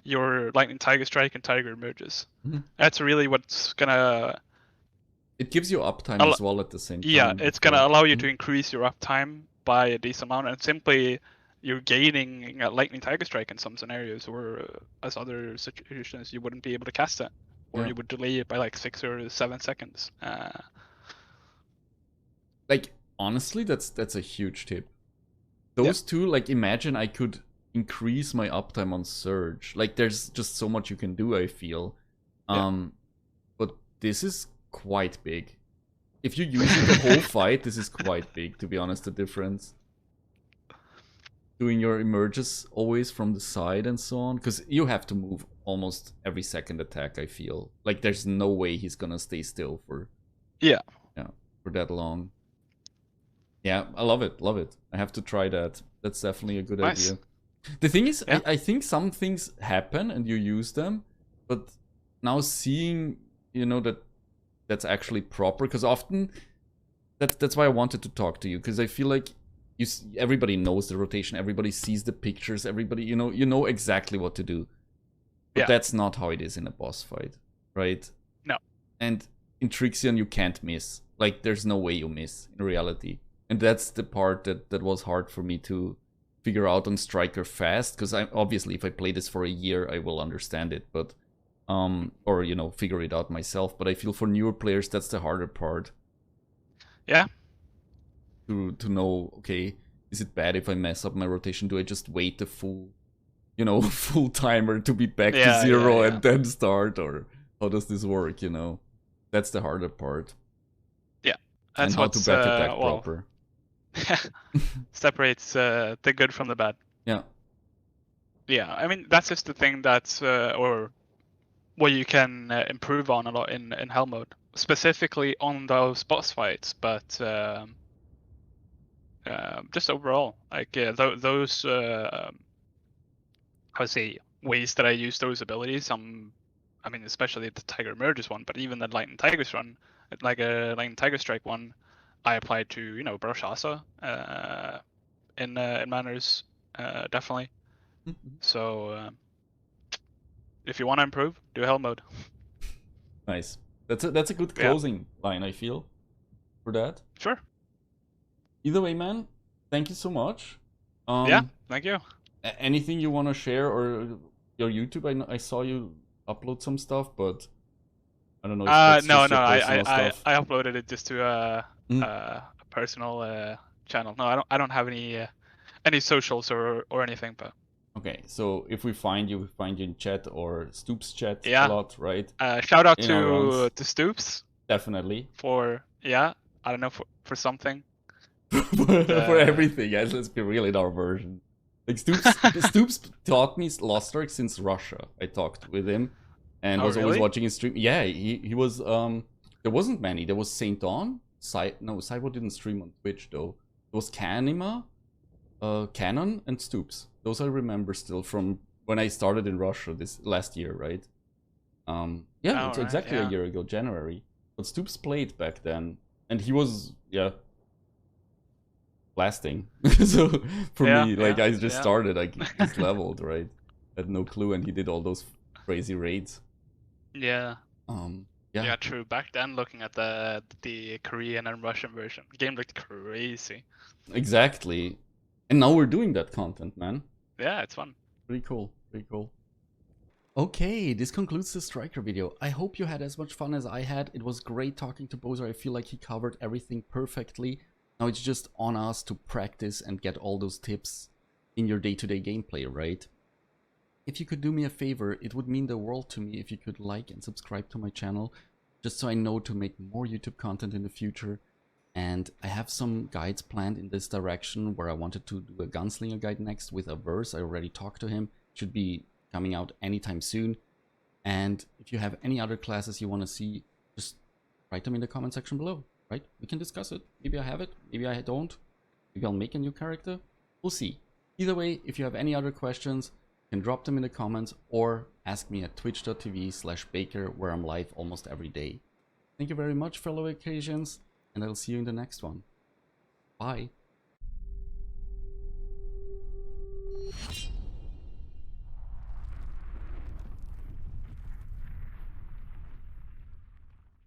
your Lightning Tiger Strike and Tiger Emerges. That's really what's gonna... It gives you uptime as well at the same time. Yeah, it's gonna allow you to increase your uptime by a decent amount, and simply you're gaining a Lightning Tiger Strike in some scenarios, or as other situations you wouldn't be able to cast it, or you would delay it by 6 or 7 seconds. Honestly, that's a huge tip. Those two, imagine I could increase my uptime on Surge. There's just so much you can do, I feel. But this is quite big. If you use it the whole fight, this is quite big, to be honest, the difference. Doing your emerges always from the side and so on, because you have to move almost every second attack, I feel. There's no way he's gonna stay still for for that long. Yeah, I love it, I have to try that. That's definitely a good idea. The thing is, I think some things happen and you use them, but now seeing, that's actually proper, because often that's why I wanted to talk to you, because I feel like everybody knows the rotation, everybody sees the pictures, everybody you know exactly what to do, but that's not how it is in a boss fight, right? No. And in Trixion you can't miss. There's no way you miss in reality, and that's the part that was hard for me to figure out on Striker fast, because obviously if I play this for a year I will understand it, but or figure it out myself. But I feel for newer players that's the harder part. Yeah. To know, okay, is it bad if I mess up my rotation? Do I just wait the full, full timer to be back to zero and then start, or how does this work? That's the harder part. Yeah, that's and how to back attack proper. Separates the good from the bad. Yeah. Yeah, I mean that's just the thing that's or what you can improve on a lot in Hellmode, specifically on those boss fights, but just overall, those how to say, ways that I use those abilities. I mean, especially the Tiger Emerges one, but even the Lightning Tigers run, like a Lightning Tiger Strike one, I applied to, you know, Broshasa in manners, definitely. So if you want to improve, do Hell mode. Nice. That's a good closing line, I feel, for that. Sure. Either way, man, thank you so much. Yeah, thank you. Anything you want to share, or your YouTube? I saw you upload some stuff, but I don't know if that's No, just your personal stuff. I uploaded it just to a personal channel. No, I don't have any socials or anything, but. Okay, so if we find you in chat or Stoops chat a lot, right? Shout out to Stoops. Definitely. For I don't know, for something. For everything, yes. Let's be real in our version. Like Stoops taught me Lost Ark since Russia. I talked with him and was always watching his stream. Yeah, he was. There wasn't many. There was Saint Dawn. Cybo didn't stream on Twitch though. It was Canima, Canon, and Stoops. Those I remember still from when I started in Russia this last year, right? It's exactly a year ago, January. But Stoops played back then, and he was blasting. So for me, like I just started, I just leveled, right? Had no clue, and he did all those crazy raids. Yeah, true. Back then, looking at the Korean and Russian version, the game looked crazy. Exactly. And now we're doing that content, man. Yeah, it's fun. Pretty cool. Pretty cool. Okay, this concludes the Striker video. I hope you had as much fun as I had. It was great talking to Boser. I feel like he covered everything perfectly. Now it's just on us to practice and get all those tips in your day-to-day gameplay, right? If you could do me a favor, it would mean the world to me if you could like and subscribe to my channel, just so I know to make more YouTube content in the future. And I have some guides planned in this direction where I wanted to do a gunslinger guide next with a verse. I already talked to him. Should be coming out anytime soon. And if you have any other classes you want to see, just write them in the comment section below, right? We can discuss it. Maybe I have it, maybe I don't. Maybe I'll make a new character. We'll see. Either way, if you have any other questions, you can drop them in the comments or ask me at twitch.tv/baker, where I'm live almost every day. Thank you very much, fellow occasions. And I'll see you in the next one. Bye.